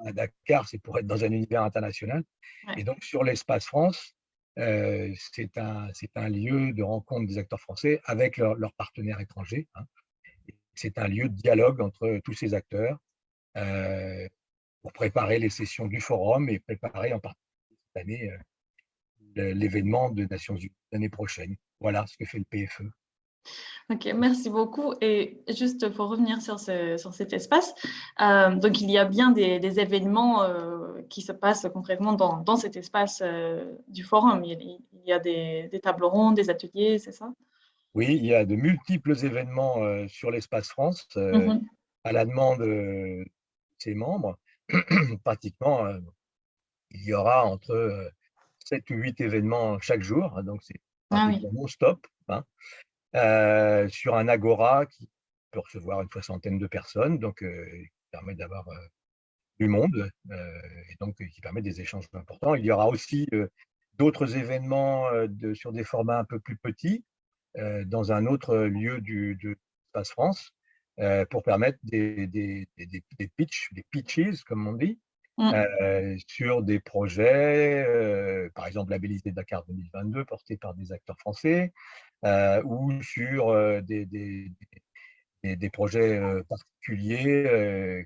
À Dakar, c'est pour être dans un univers international. Ouais. Et donc, sur l'espace France, c'est un lieu de rencontre des acteurs français avec leurs partenaires étrangers. Hein. C'est un lieu de dialogue entre tous ces acteurs pour préparer les sessions du forum et préparer en particulier cette année l'événement des Nations Unies l'année prochaine. Voilà ce que fait le PFE. Ok, merci beaucoup. Et juste pour revenir sur cet espace, donc il y a bien des événements qui se passent concrètement dans cet espace du forum. Il y a des tables rondes, des ateliers, c'est ça? Oui, il y a de multiples événements sur l'espace France à la demande de ses membres. Pratiquement, il y aura entre 7 ou 8 événements chaque jour, donc c'est pratiquement non-stop, hein, sur un agora qui peut recevoir une 60aine de personnes, donc qui permet d'avoir du monde et donc qui permet des échanges importants. Il y aura aussi d'autres événements sur des formats un peu plus petits dans un autre lieu de l'espace France pour permettre des pitches, comme on dit, sur des projets, par exemple labellisé Dakar 2022, portés par des acteurs français, ou sur des projets particuliers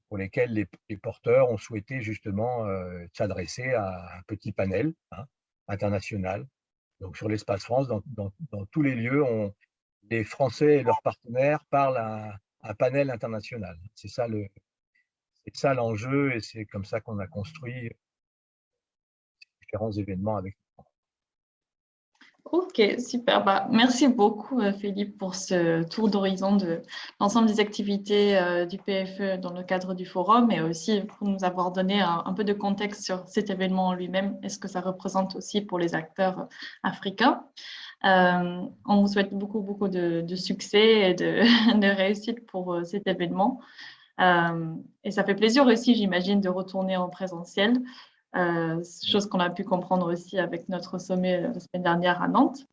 pour lesquels les porteurs ont souhaité justement s'adresser à un petit panel international. Donc sur l'espace France, dans tous les lieux, les Français et leurs partenaires parlent à un panel international. C'est ça l'enjeu et c'est comme ça qu'on a construit différents événements avec. Ok, super. Bah, merci beaucoup, Philippe, pour ce tour d'horizon de l'ensemble des activités du PFE dans le cadre du forum et aussi pour nous avoir donné un peu de contexte sur cet événement en lui-même et ce que ça représente aussi pour les acteurs africains. On vous souhaite beaucoup de succès et de réussite pour cet événement. Et ça fait plaisir aussi, j'imagine, de retourner en présentiel. Chose qu'on a pu comprendre aussi avec notre sommet la semaine dernière à Nantes.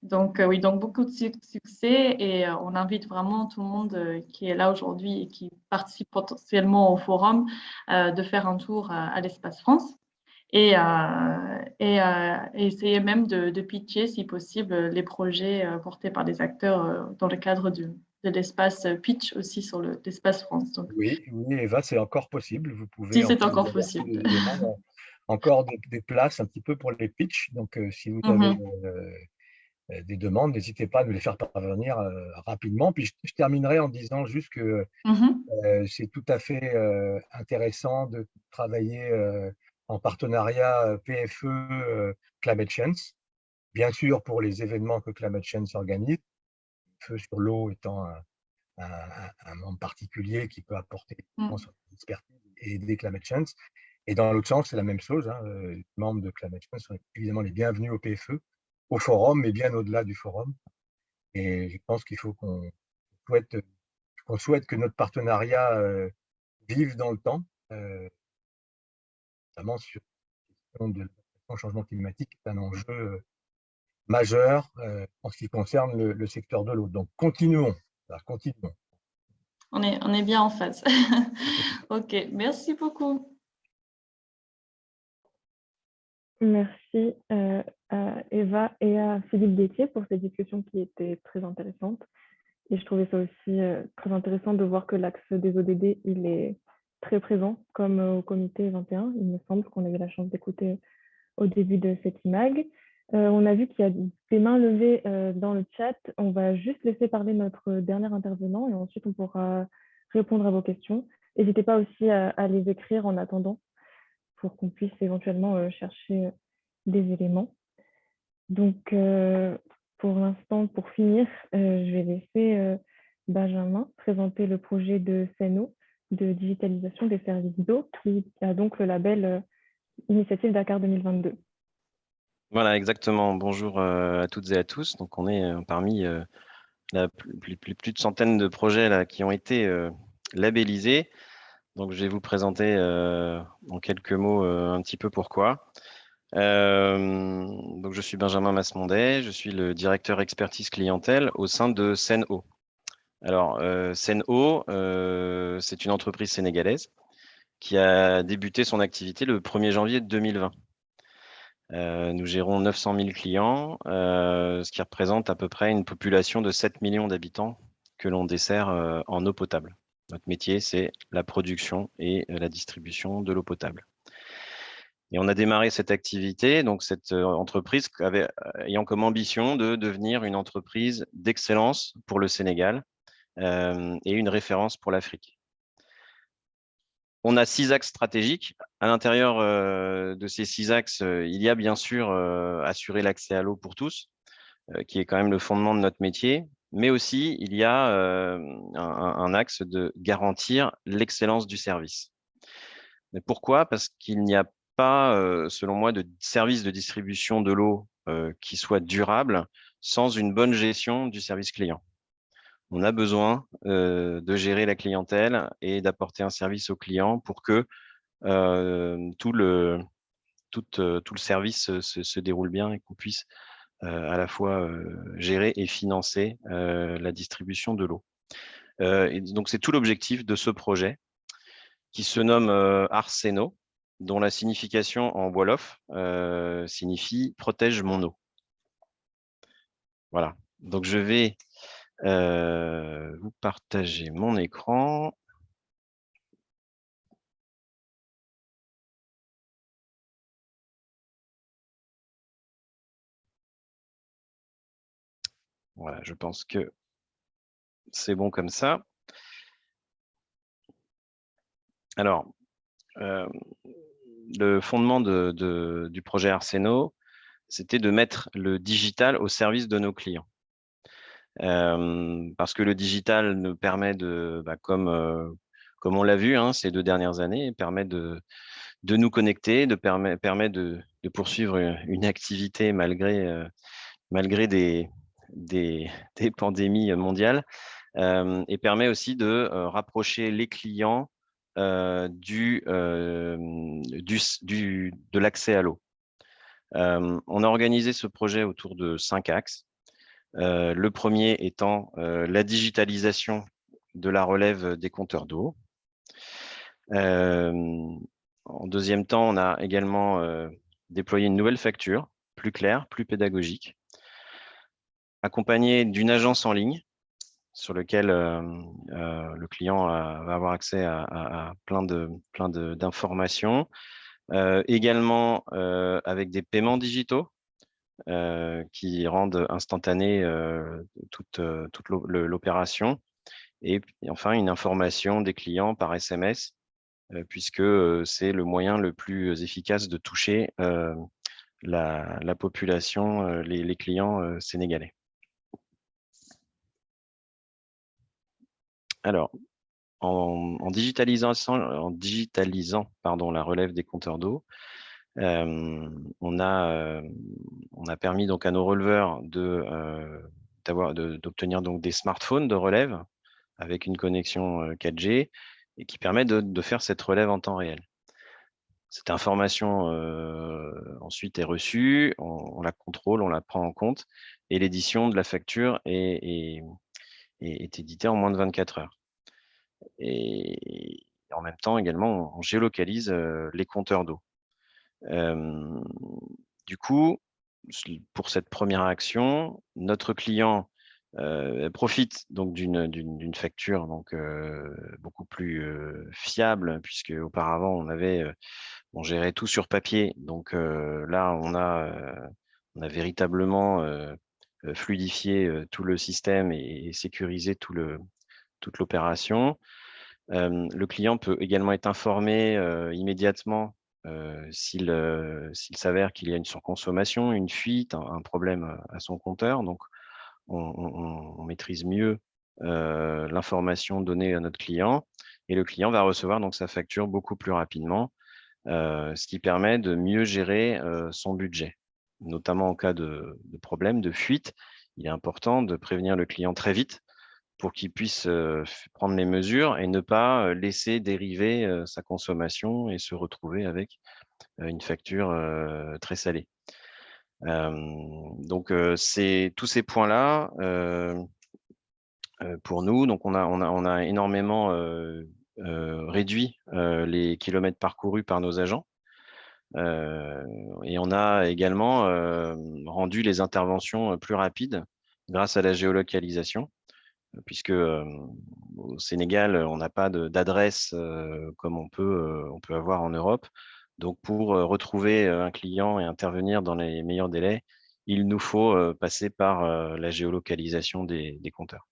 Donc, oui, donc beaucoup de succès et on invite vraiment tout le monde qui est là aujourd'hui et qui participe potentiellement au forum de faire un tour à l'Espace France et essayer même de pitcher, si possible, les projets portés par des acteurs dans le cadre de l'espace pitch aussi sur l'espace France. Donc, Oui, oui, Eva, c'est encore possible. Vous pouvez si c'est encore, encore d'ailleurs, tous possible. les éléments, encore des places un petit peu pour les pitchs. Donc, si vous avez des demandes, n'hésitez pas à nous les faire parvenir rapidement. Puis, je terminerai en disant juste que c'est tout à fait intéressant de travailler en partenariat PFE Climate Change. Bien sûr, pour les événements que Climate Change organise, Feu sur l'eau étant un membre particulier qui peut apporter son expertise et aider Climate Change. Et dans l'autre sens, c'est la même chose. Les membres de Climate Change sont évidemment les bienvenus au PFE, au forum, mais bien au-delà du forum. Et je pense qu'il faut qu'on souhaite que notre partenariat vive dans le temps, notamment sur la question de l'adaptation au changement climatique, qui est un enjeu majeur en ce qui concerne le secteur de l'eau. Donc, continuons. Continuons. On est bien en phase. OK, merci beaucoup. Merci à Eva et à Philippe Détier pour cette discussion qui était très intéressante. Et je trouvais ça aussi très intéressant de voir que l'axe des ODD, il est très présent, comme au comité 21. Il me semble qu'on a eu la chance d'écouter au début de cette IMAG. On a vu qu'il y a des mains levées dans le chat. On va juste laisser parler notre dernier intervenant et ensuite on pourra répondre à vos questions. N'hésitez pas aussi à les écrire en attendant pour qu'on puisse éventuellement chercher des éléments. Donc, pour l'instant, pour finir, je vais laisser Benjamin présenter le projet de CENO, de digitalisation des services d'eau, qui a donc le label Initiative Dakar 2022. Voilà, exactement. Bonjour à toutes et à tous. Donc, on est parmi plus de centaines de projets là, qui ont été labellisés. Donc, je vais vous présenter en quelques mots un petit peu pourquoi. Donc, je suis Benjamin Masmondet, je suis le directeur expertise clientèle au sein de CENO. Alors, CENO, c'est une entreprise sénégalaise qui a débuté son activité le 1er janvier 2020. Nous gérons 900 000 clients, ce qui représente à peu près une population de 7 millions d'habitants que l'on dessert en eau potable. Notre métier, c'est la production et la distribution de l'eau potable. Et on a démarré cette activité, donc cette entreprise ayant comme ambition de devenir une entreprise d'excellence pour le Sénégal et une référence pour l'Afrique. On a 6 axes stratégiques. À l'intérieur de ces 6 axes, il y a bien sûr assurer l'accès à l'eau pour tous, qui est quand même le fondement de notre métier, mais aussi il y a un axe de garantir l'excellence du service. Mais pourquoi? Parce qu'il n'y a pas, selon moi, de service de distribution de l'eau qui soit durable sans une bonne gestion du service client. On a besoin de gérer la clientèle et d'apporter un service au client pour que tout le service se déroule bien et qu'on puisse à la fois gérer et financer la distribution de l'eau. Et donc, c'est tout l'objectif de ce projet qui se nomme Arseno, dont la signification en wolof signifie « protège mon eau ». Voilà, donc je vais vous partager mon écran. Voilà, je pense que c'est bon comme ça. Alors, le fondement du projet Arseno, c'était de mettre le digital au service de nos clients. Parce que le digital nous permet de, comme on l'a vu ces 2 dernières années, permet de nous connecter, permet de poursuivre une activité malgré des pandémies mondiales, et permet aussi de rapprocher les clients de l'accès à l'eau. On a organisé ce projet autour de 5 axes. Le premier étant la digitalisation de la relève des compteurs d'eau. En deuxième temps, on a également déployé une nouvelle facture, plus claire, plus pédagogique, accompagnée d'une agence en ligne sur lequel le client va avoir accès à plein d'informations, également avec des paiements digitaux qui rendent instantanée toute l'opération, et enfin une information des clients par SMS, puisque c'est le moyen le plus efficace de toucher la population, les clients sénégalais. Alors, en digitalisant la relève des compteurs d'eau, on a permis donc à nos releveurs d'obtenir donc des smartphones de relève avec une connexion 4G et qui permet de faire cette relève en temps réel. Cette information ensuite est reçue, on la contrôle, on la prend en compte, et l'édition de la facture est éditée en moins de 24 heures. Et en même temps également, on géolocalise les compteurs d'eau. Du coup, pour cette première action, notre client profite donc d'une facture donc beaucoup plus fiable, puisque auparavant on gérait tout sur papier. Donc là, on a véritablement fluidifié tout le système et sécurisé toute l'opération. Le client peut également être informé immédiatement s'il s'avère qu'il y a une surconsommation, une fuite, un problème à son compteur. Donc, on maîtrise mieux l'information donnée à notre client, et le client va recevoir donc sa facture beaucoup plus rapidement, ce qui permet de mieux gérer son budget, notamment en cas de problème, de fuite. Il est important de prévenir le client très vite pour qu'il puisse prendre les mesures et ne pas laisser dériver sa consommation et se retrouver avec une facture très salée. Donc, c'est tous ces points-là pour nous. Donc, on a énormément réduit les kilomètres parcourus par nos agents. Et on a également rendu les interventions plus rapides grâce à la géolocalisation, puisque au Sénégal, on n'a pas d'adresse comme on peut avoir en Europe. Donc, pour retrouver un client et intervenir dans les meilleurs délais, il nous faut passer par la géolocalisation des compteurs.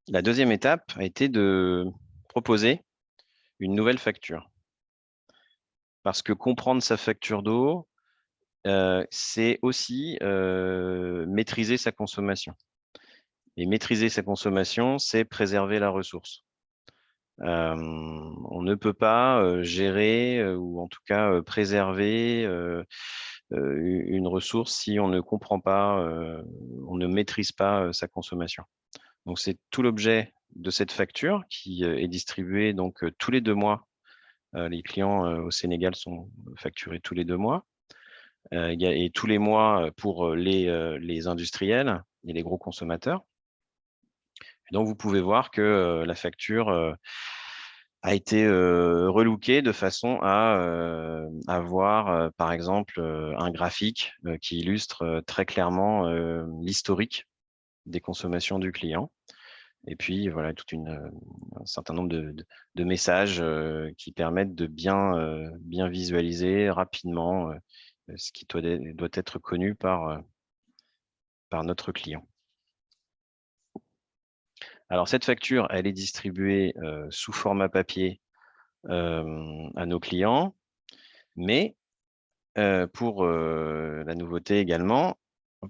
La deuxième étape a été de proposer une nouvelle facture. Parce que comprendre sa facture d'eau, c'est aussi maîtriser sa consommation. Et maîtriser sa consommation, c'est préserver la ressource. On ne peut pas gérer ou en tout cas préserver une ressource si on ne comprend pas, on ne maîtrise pas sa consommation. Donc, c'est tout l'objet de cette facture qui est distribuée donc tous les 2 mois. Les clients au Sénégal sont facturés tous les 2 mois. Et tous les mois pour les industriels et les gros consommateurs. Et donc, vous pouvez voir que la facture a été relookée de façon à avoir, par exemple, un graphique qui illustre très clairement l'historique des consommations du client. Et puis, voilà, un certain nombre de messages qui permettent de bien visualiser rapidement ce qui doit être connu par notre client. Alors, cette facture, elle est distribuée sous format papier à nos clients, mais pour la nouveauté également,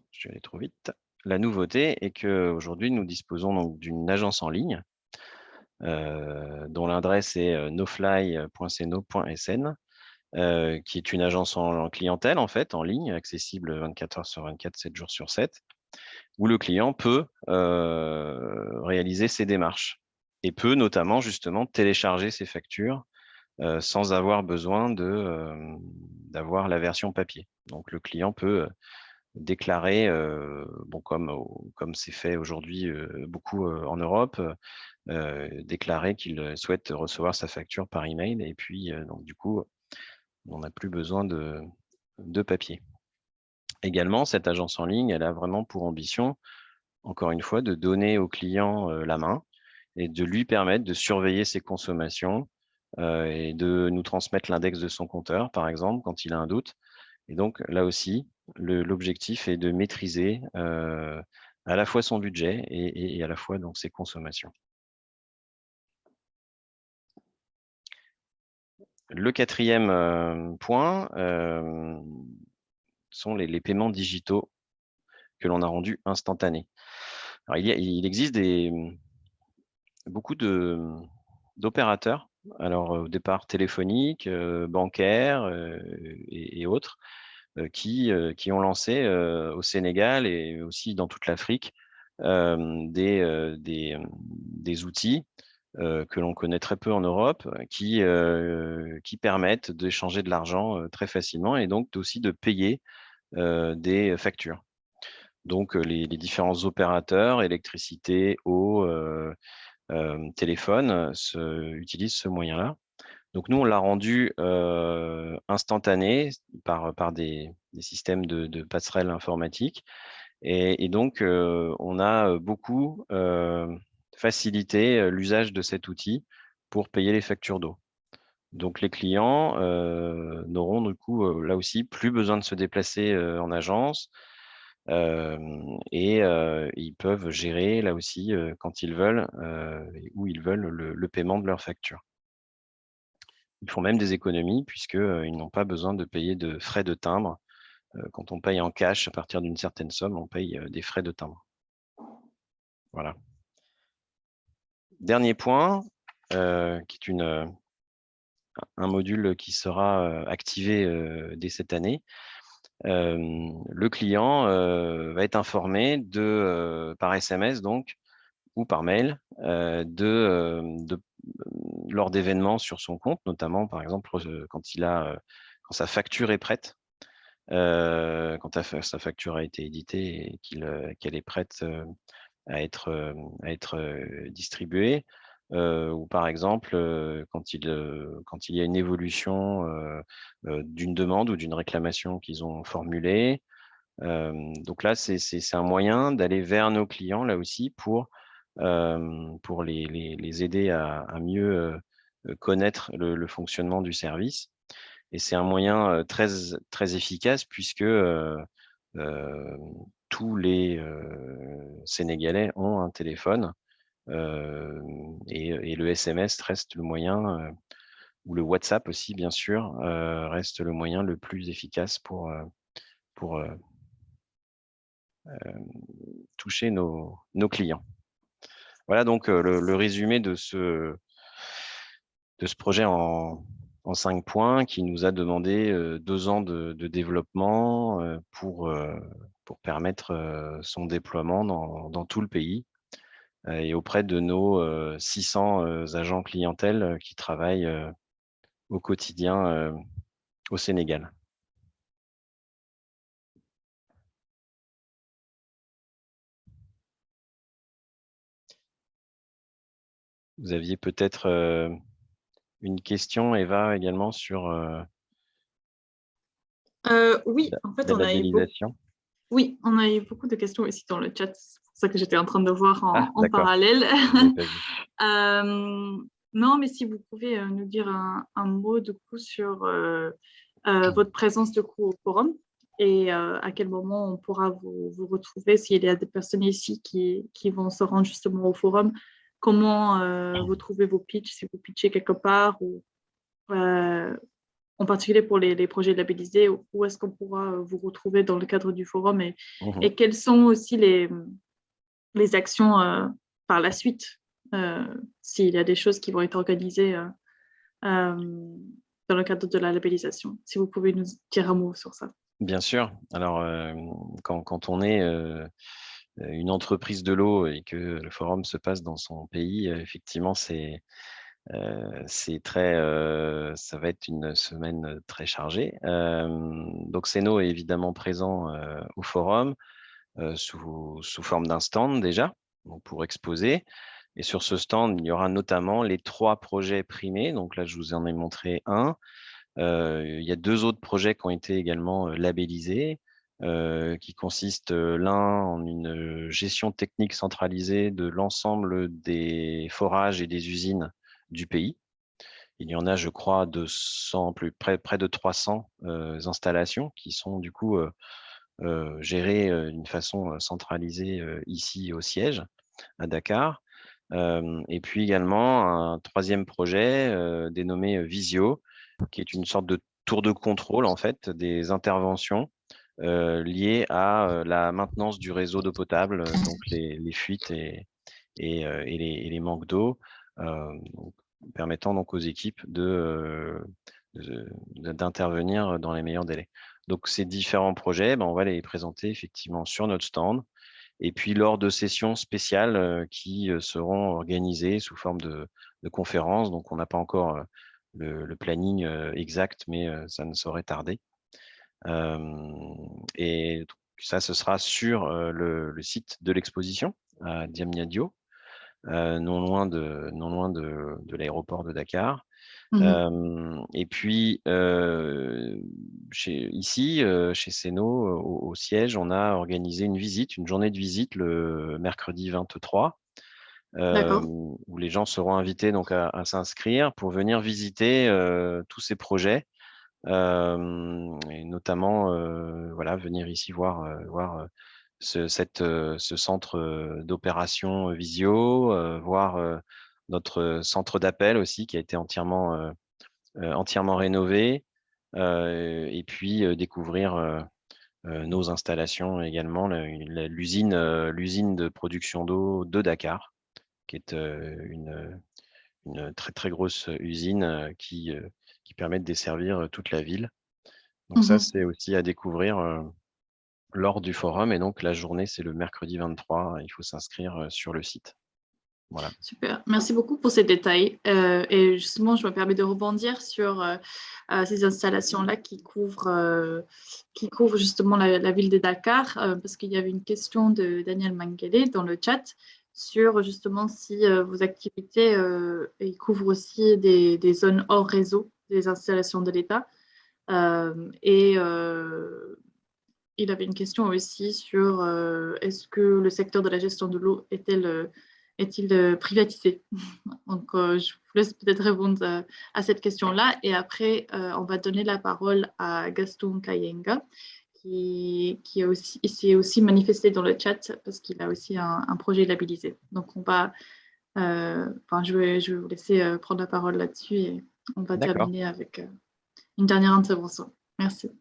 je vais aller trop vite. La nouveauté est qu'aujourd'hui, nous disposons donc d'une agence en ligne dont l'adresse est nofly.ceno.sn, qui est une agence en clientèle, en fait, en ligne, accessible 24 heures sur 24, 7 jours sur 7, où le client peut réaliser ses démarches et peut notamment justement télécharger ses factures sans avoir besoin d'avoir la version papier. Donc, le client peut déclarer, comme c'est fait aujourd'hui beaucoup en Europe, déclarer qu'il souhaite recevoir sa facture par email et puis donc du coup, on n'a plus besoin de papier. Également, cette agence en ligne, elle a vraiment pour ambition, encore une fois, de donner au client la main et de lui permettre de surveiller ses consommations et de nous transmettre l'index de son compteur, par exemple, quand il a un doute. Et donc, là aussi, l'objectif est de maîtriser à la fois son budget et à la fois donc, ses consommations. Le quatrième point sont les paiements digitaux que l'on a rendus instantanés. Alors, il existe beaucoup d'opérateurs, alors au départ téléphoniques, bancaires et autres, qui ont lancé au Sénégal et aussi dans toute l'Afrique des outils que l'on connaît très peu en Europe, qui permettent d'échanger de l'argent très facilement et donc aussi de payer des factures. Donc, les différents opérateurs, électricité, eau, téléphone, utilisent ce moyen-là. Donc, nous, on l'a rendu instantané par des systèmes de passerelles informatiques. Et donc, on a beaucoup facilité l'usage de cet outil pour payer les factures d'eau. Donc, les clients n'auront du coup, là aussi, plus besoin de se déplacer en agence et ils peuvent gérer, là aussi, quand ils veulent, où ils veulent, le paiement de leurs factures. Ils font même des économies puisqu'ils n'ont pas besoin de payer de frais de timbre. Quand on paye en cash, à partir d'une certaine somme, on paye des frais de timbre. Voilà. Dernier point, qui est un module qui sera activé dès cette année. Le client va être informé par SMS donc, ou par mail lors d'événements sur son compte, notamment par exemple quand sa facture est prête, quand sa facture a été éditée et qu'elle est prête à être distribuée, ou par exemple quand il y a une évolution d'une demande ou d'une réclamation qu'ils ont formulée. Donc là, c'est un moyen d'aller vers nos clients là aussi pour les aider à mieux connaître le fonctionnement du service. Et c'est un moyen très, très efficace puisque tous les Sénégalais ont un téléphone et le SMS reste le moyen, ou le WhatsApp aussi, bien sûr, reste le moyen le plus efficace pour toucher nos clients. Voilà donc le résumé de ce projet en 5 points qui nous a demandé 2 ans de développement pour permettre son déploiement dans tout le pays et auprès de nos 600 agents clientèle qui travaillent au quotidien au Sénégal. Vous aviez peut-être une question, Eva, également sur Oui, en fait, la labellisation. Oui, on a eu beaucoup de questions aussi dans le chat. C'est pour ça que j'étais en train de voir en D'accord. parallèle. Pas vu. Non, mais si vous pouvez nous dire un mot de coup sur votre présence de coup au forum et à quel moment on pourra vous retrouver, s'il y a des personnes ici qui vont se rendre justement au forum, comment vous trouvez vos pitchs, si vous pitchez quelque part ou en particulier pour les projets labellisés, où est-ce qu'on pourra vous retrouver dans le cadre du forum et quelles sont aussi les actions par la suite, s'il y a des choses qui vont être organisées dans le cadre de la labellisation. Si vous pouvez nous dire un mot sur ça. Bien sûr. Alors, quand on est une entreprise de l'eau et que le forum se passe dans son pays, effectivement, c'est Ça va être une semaine très chargée. Donc Ceno est évidemment présent au forum sous forme d'un stand déjà, donc pour exposer. Et sur ce stand, il y aura notamment les 3 projets primés. Donc là, je vous en ai montré un. Il y a 2 autres projets qui ont été également labellisés, qui consistent l'un en une gestion technique centralisée de l'ensemble des forages et des usines du pays. Il y en a, je crois, près de 300 installations qui sont du coup gérées d'une façon centralisée ici au siège à Dakar. Et puis également un 3e projet dénommé Visio, qui est une sorte de tour de contrôle en fait des interventions liées à la maintenance du réseau d'eau potable, donc les fuites et les manques d'eau, permettant donc aux équipes d'intervenir dans les meilleurs délais. Donc ces différents projets, on va les présenter effectivement sur notre stand. Et puis lors de sessions spéciales qui seront organisées sous forme de conférences. Donc on n'a pas encore le planning exact, mais ça ne saurait tarder. Et ça, ce sera sur le site de l'exposition à Diamniadio, non loin de l'aéroport de Dakar. Et puis, ici, chez Ceno, au siège, on a organisé une journée de visite le mercredi 23, où les gens seront invités donc à s'inscrire pour venir visiter tous ces projets, et notamment voilà, venir ici voir ce centre d'opération visio, voir notre centre d'appel aussi qui a été entièrement rénové, et puis découvrir nos installations également, l'usine de production d'eau de Dakar, qui est une très très grosse usine qui permet de desservir toute la ville. Donc ça, c'est aussi à découvrir lors du forum. Et donc la journée, c'est le mercredi 23. Il faut s'inscrire sur le site. Voilà. Super, merci beaucoup pour ces détails. Et justement, je me permets de rebondir sur ces installations-là qui couvrent justement la ville de Dakar, parce qu'il y avait une question de Daniel Mangele dans le chat sur justement si vos activités ils couvrent aussi des zones hors réseau, des installations de l'État. Il avait une question aussi sur est-ce que le secteur de la gestion de l'eau est-il privatisé? Donc, je vous laisse peut-être répondre à cette question-là. Et après, on va donner la parole à Gaston Kayenga, qui s'est aussi manifesté dans le chat parce qu'il a aussi un projet labellisé. Donc, je vais vous laisser prendre la parole là-dessus et on va terminer avec une dernière intervention. Merci.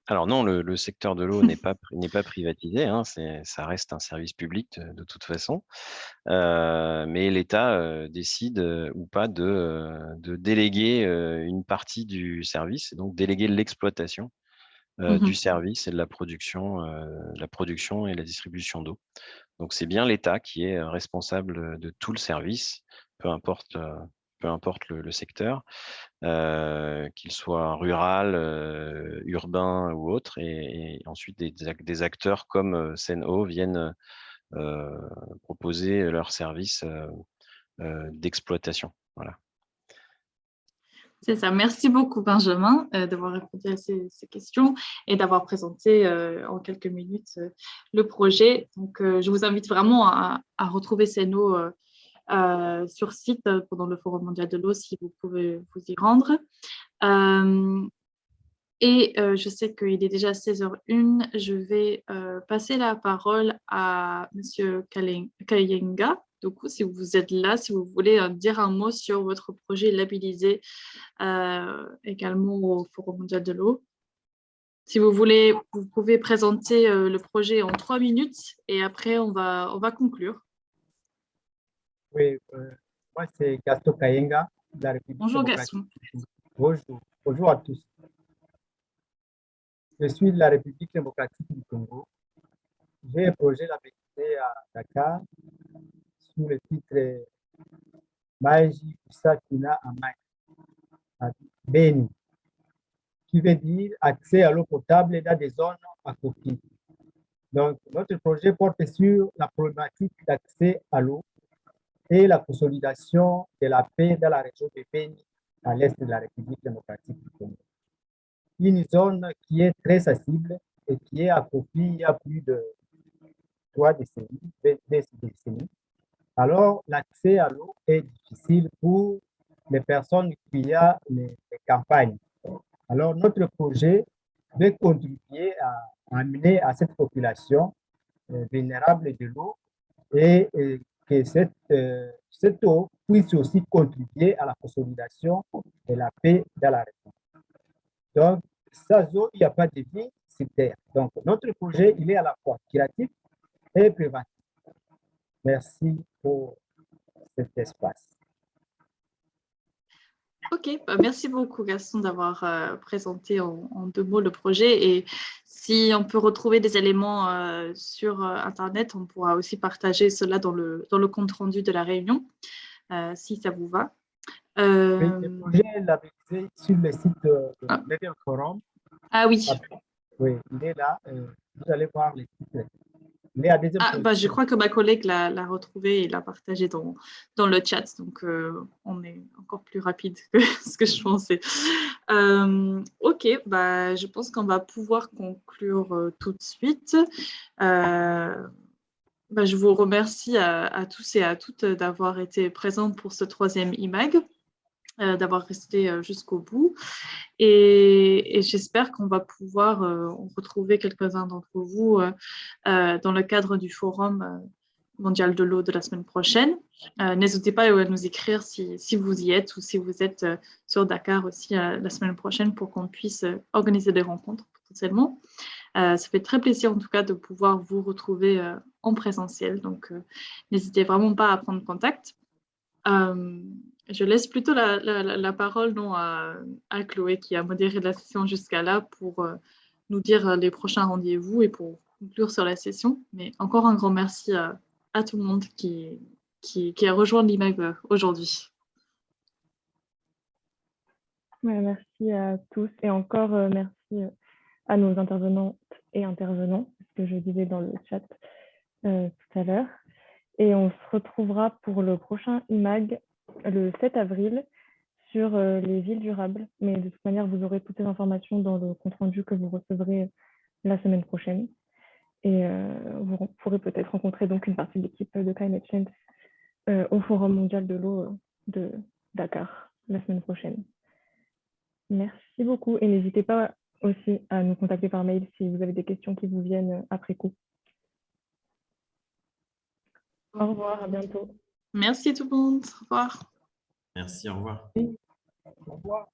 Alors non, le secteur de l'eau n'est pas privatisé, hein, ça reste un service public de toute façon, mais l'État décide ou pas de déléguer une partie du service, et donc déléguer l'exploitation du service et de la production et la distribution d'eau. Donc c'est bien l'État qui est responsable de tout le service, peu importe le secteur. Qu'il soit rural, urbain ou autre, et ensuite des acteurs comme Sen'Eau viennent proposer leurs services d'exploitation. Voilà. C'est ça. Merci beaucoup, Benjamin, d'avoir répondu à ces questions et d'avoir présenté en quelques minutes le projet. Donc, je vous invite vraiment à retrouver Sen'Eau sur site pendant le Forum mondial de l'eau si vous pouvez vous y rendre. Je sais qu'il est déjà 16h01. Je vais passer la parole à M. Kayenga. Du coup, si vous êtes là, si vous voulez dire un mot sur votre projet labellisé également au Forum mondial de l'eau. Si vous voulez, vous pouvez présenter le projet en 3 minutes et après, on va conclure. Oui, moi c'est Gaston Kayenga de la République Bonjour démocratique. Gaston. Bonjour à tous. Je suis de la République démocratique du Congo. J'ai un projet labellisé à Dakar sous le titre Maji Kusakina Amai, à Beni, qui veut dire accès à l'eau potable dans des zones à conflit. Donc, notre projet porte sur la problématique d'accès à l'eau et la consolidation de la paix dans la région de Beni, à l'est de la République démocratique du Congo. Une zone qui est très sensible et qui est à conflit il y a plus de 3 décennies, 2 décennies. Alors, l'accès à l'eau est difficile pour les personnes qui ont les campagnes. Alors, notre projet veut contribuer à amener à cette population vulnérable de l'eau et que cette eau puisse aussi contribuer à la consolidation de la paix dans la région. Donc, sans eau, il n'y a pas de vie sur Terre. Donc, notre projet, il est à la fois créatif et préventif. Merci pour cet espace. Ok, merci beaucoup Gaston d'avoir présenté en 2 mots le projet. Et si on peut retrouver des éléments sur Internet, on pourra aussi partager cela dans le compte rendu de la réunion, si ça vous va. Oui, le projet est labellisé sur le site de Media Forum. Ah oui. Oui, il est là. Vous allez voir les titres. Il est à deuxième position. Je crois que ma collègue l'a retrouvé et l'a partagé dans le chat. Donc, on est encore plus rapide que ce que je pensais. Ok, je pense qu'on va pouvoir conclure tout de suite. Je vous remercie à tous et à toutes d'avoir été présents pour ce 3e IMAG, d'avoir resté jusqu'au bout. Et j'espère qu'on va pouvoir retrouver quelques-uns d'entre vous dans le cadre du Forum mondial de l'eau de la semaine prochaine. N'hésitez pas à nous écrire si vous y êtes ou si vous êtes sur Dakar aussi la semaine prochaine pour qu'on puisse organiser des rencontres potentiellement. Ça fait très plaisir en tout cas de pouvoir vous retrouver en présentiel. Donc, n'hésitez vraiment pas à prendre contact. Je laisse plutôt la parole à Chloé qui a modéré la session jusqu'à là pour nous dire les prochains rendez-vous et pour conclure sur la session. Mais encore un grand merci à tout le monde qui a rejoint l'IMAG aujourd'hui. Merci à tous et encore merci à nos intervenantes et intervenants, ce que je disais dans le chat tout à l'heure. Et on se retrouvera pour le prochain IMAG le 7 avril sur les villes durables. Mais de toute manière, vous aurez toutes les informations dans le compte-rendu que vous recevrez la semaine prochaine. Et vous pourrez peut-être rencontrer donc une partie de l'équipe de Climate Change au Forum mondial de l'eau de Dakar la semaine prochaine. Merci beaucoup et n'hésitez pas aussi à nous contacter par mail si vous avez des questions qui vous viennent après coup. Au revoir, à bientôt. Merci tout le monde. Au revoir. Merci, au revoir. Au revoir.